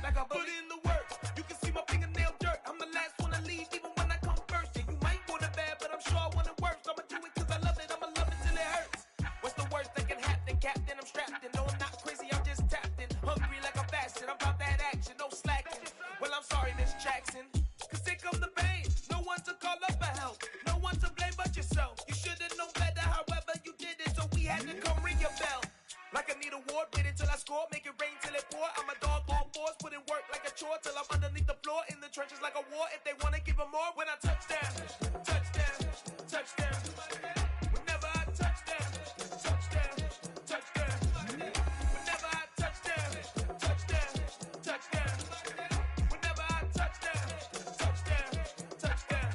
Like a bully. Put in the work, you can see my fingernail dirt. I'm the last one to leave, even when I come first. Yeah, you might want it bad, but I'm sure I want it worse. I'ma do it cause I love it, I'ma love it till it hurts. What's the worst that can happen, Captain? I'm strapped in, no I'm not crazy, I'm just tapped in. Hungry like a bastard, I'm about that action, no slacking. Well, I'm sorry, Miss Jackson, cause here come the pain. No one to call up for help, no one to blame but yourself. You should've known better, however you did it, so we had to come ring your bell. Like I need a ward, wait until I score, make it rain till it pour. I'm a dog on fours, put in work like a chore till I'm underneath the floor, in the trenches like a war. If they wanna give them more, when I touchdown, touchdown, touchdown. Whenever I touchdown, touchdown, touchdown. Whenever I touchdown, touchdown, touchdown. Whenever I touchdown, touchdown, touchdown.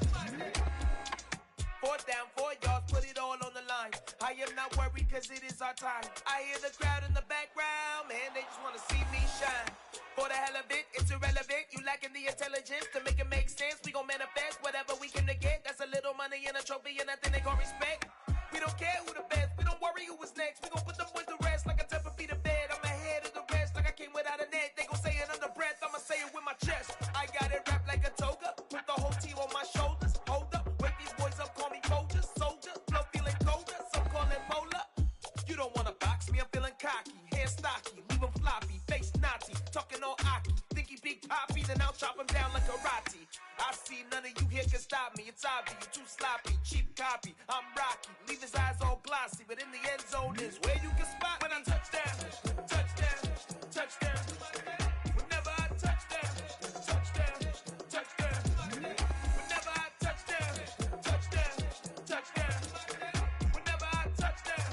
4th down, 4 yards, put it all on the line. I am not worried cause it is our time. I hear the crowd in the background, man, they just wanna see me shine. For the hell of it, it's irrelevant. You lacking the intelligence to make it make sense. We gon' manifest whatever we came to get. That's a little money and a trophy and nothing they gon' respect. We don't care who the best, we don't worry who was next. We gon' put them boys to rest like a Tempur-Pedic to bed. I'm ahead of the rest like I came without a net. They gon' say it under breath, I'ma say it with my chest. I got it wrapped like a toga, put the whole team on my shoulders. Hold see none of you here can stop me. It's obvious, you too sloppy, cheap copy. I'm Rocky, leave his eyes all glossy, but in the end zone is where you can spot when I touch down, touchdown, touchdown. Whenever I touch down, touchdown, touchdown. Whenever I touch down, touchdown, touchdown. Whenever I touch down,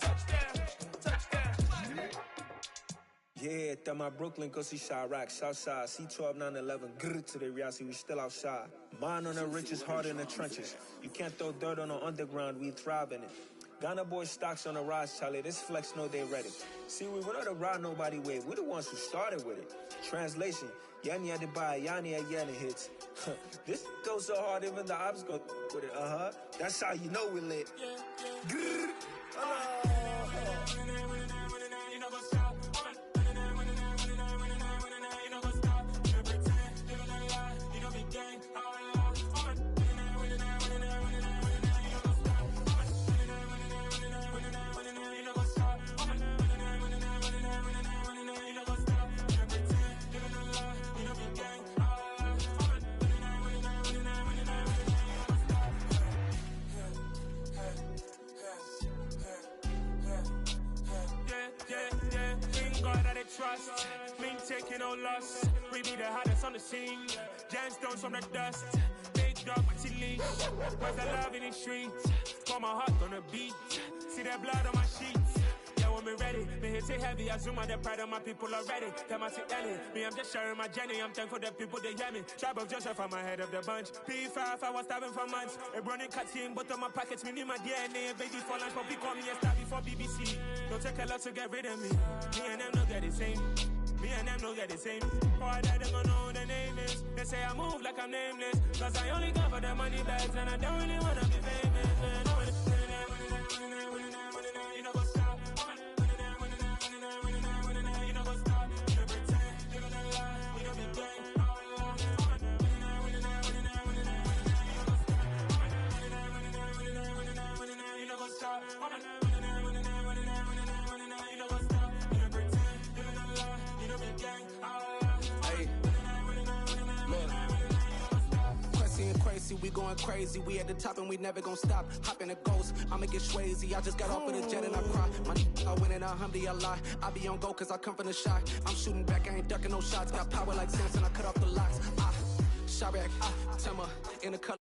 touchdown, touchdown. Yeah, that my Brooklyn, go see Chirac, Southside, C12, 911, grr to the reality, we still outside. Mine on the richest, heart in the trenches. You can't throw dirt on the underground, we thrive in it. Ghana boys stocks on the rise, Charlie, this flex know they ready. See, we went on the ride nobody wave, we the ones who started with it. Translation, Yanni had to buy, Yanni had Yanni hits. This goes so hard, even the ops go with it, That's how you know we lit. Grr. Trust, mean taking no loss. We be the hottest on the scene. Gemstones from the dust. Big dog, pretty leash. Where's the love in the streets? Got my heart on the beat. See that blood on my sheets. Yeah, when me ready, me hit it heavy. I zoom on the pride of my people already. Them I see Ellie. Me, I'm just sharing my journey. I'm thankful the people they hear me. Tribe of Joseph, I'm ahead of the bunch. P5, I was starving for months. A running cut in, but on my pockets, me need my DNA. Baby for lunch, but call me a star before BBC. Don't take a lot to get rid of me. Me and them no get the same. Me and them no get the same. Boy, that them don't know who the name is. They say I move like I'm nameless. Cause I only got for the money bags and I don't really wanna be famous. Man, you know what's up. You know what's up. You don't pretend. You don't lie. We don't be gang. You know what's up. Crazy, we going crazy. We at the top and we never gon' stop. Hop in a ghost, I'ma get swayzy. I just got off of the jet and I cry. My I win in alhamdulillah. I be on go cause I come from the shot. I'm shooting back, I ain't ducking no shots. Got power like Samson, I cut off the locks. Chirac, Timmer, in the cut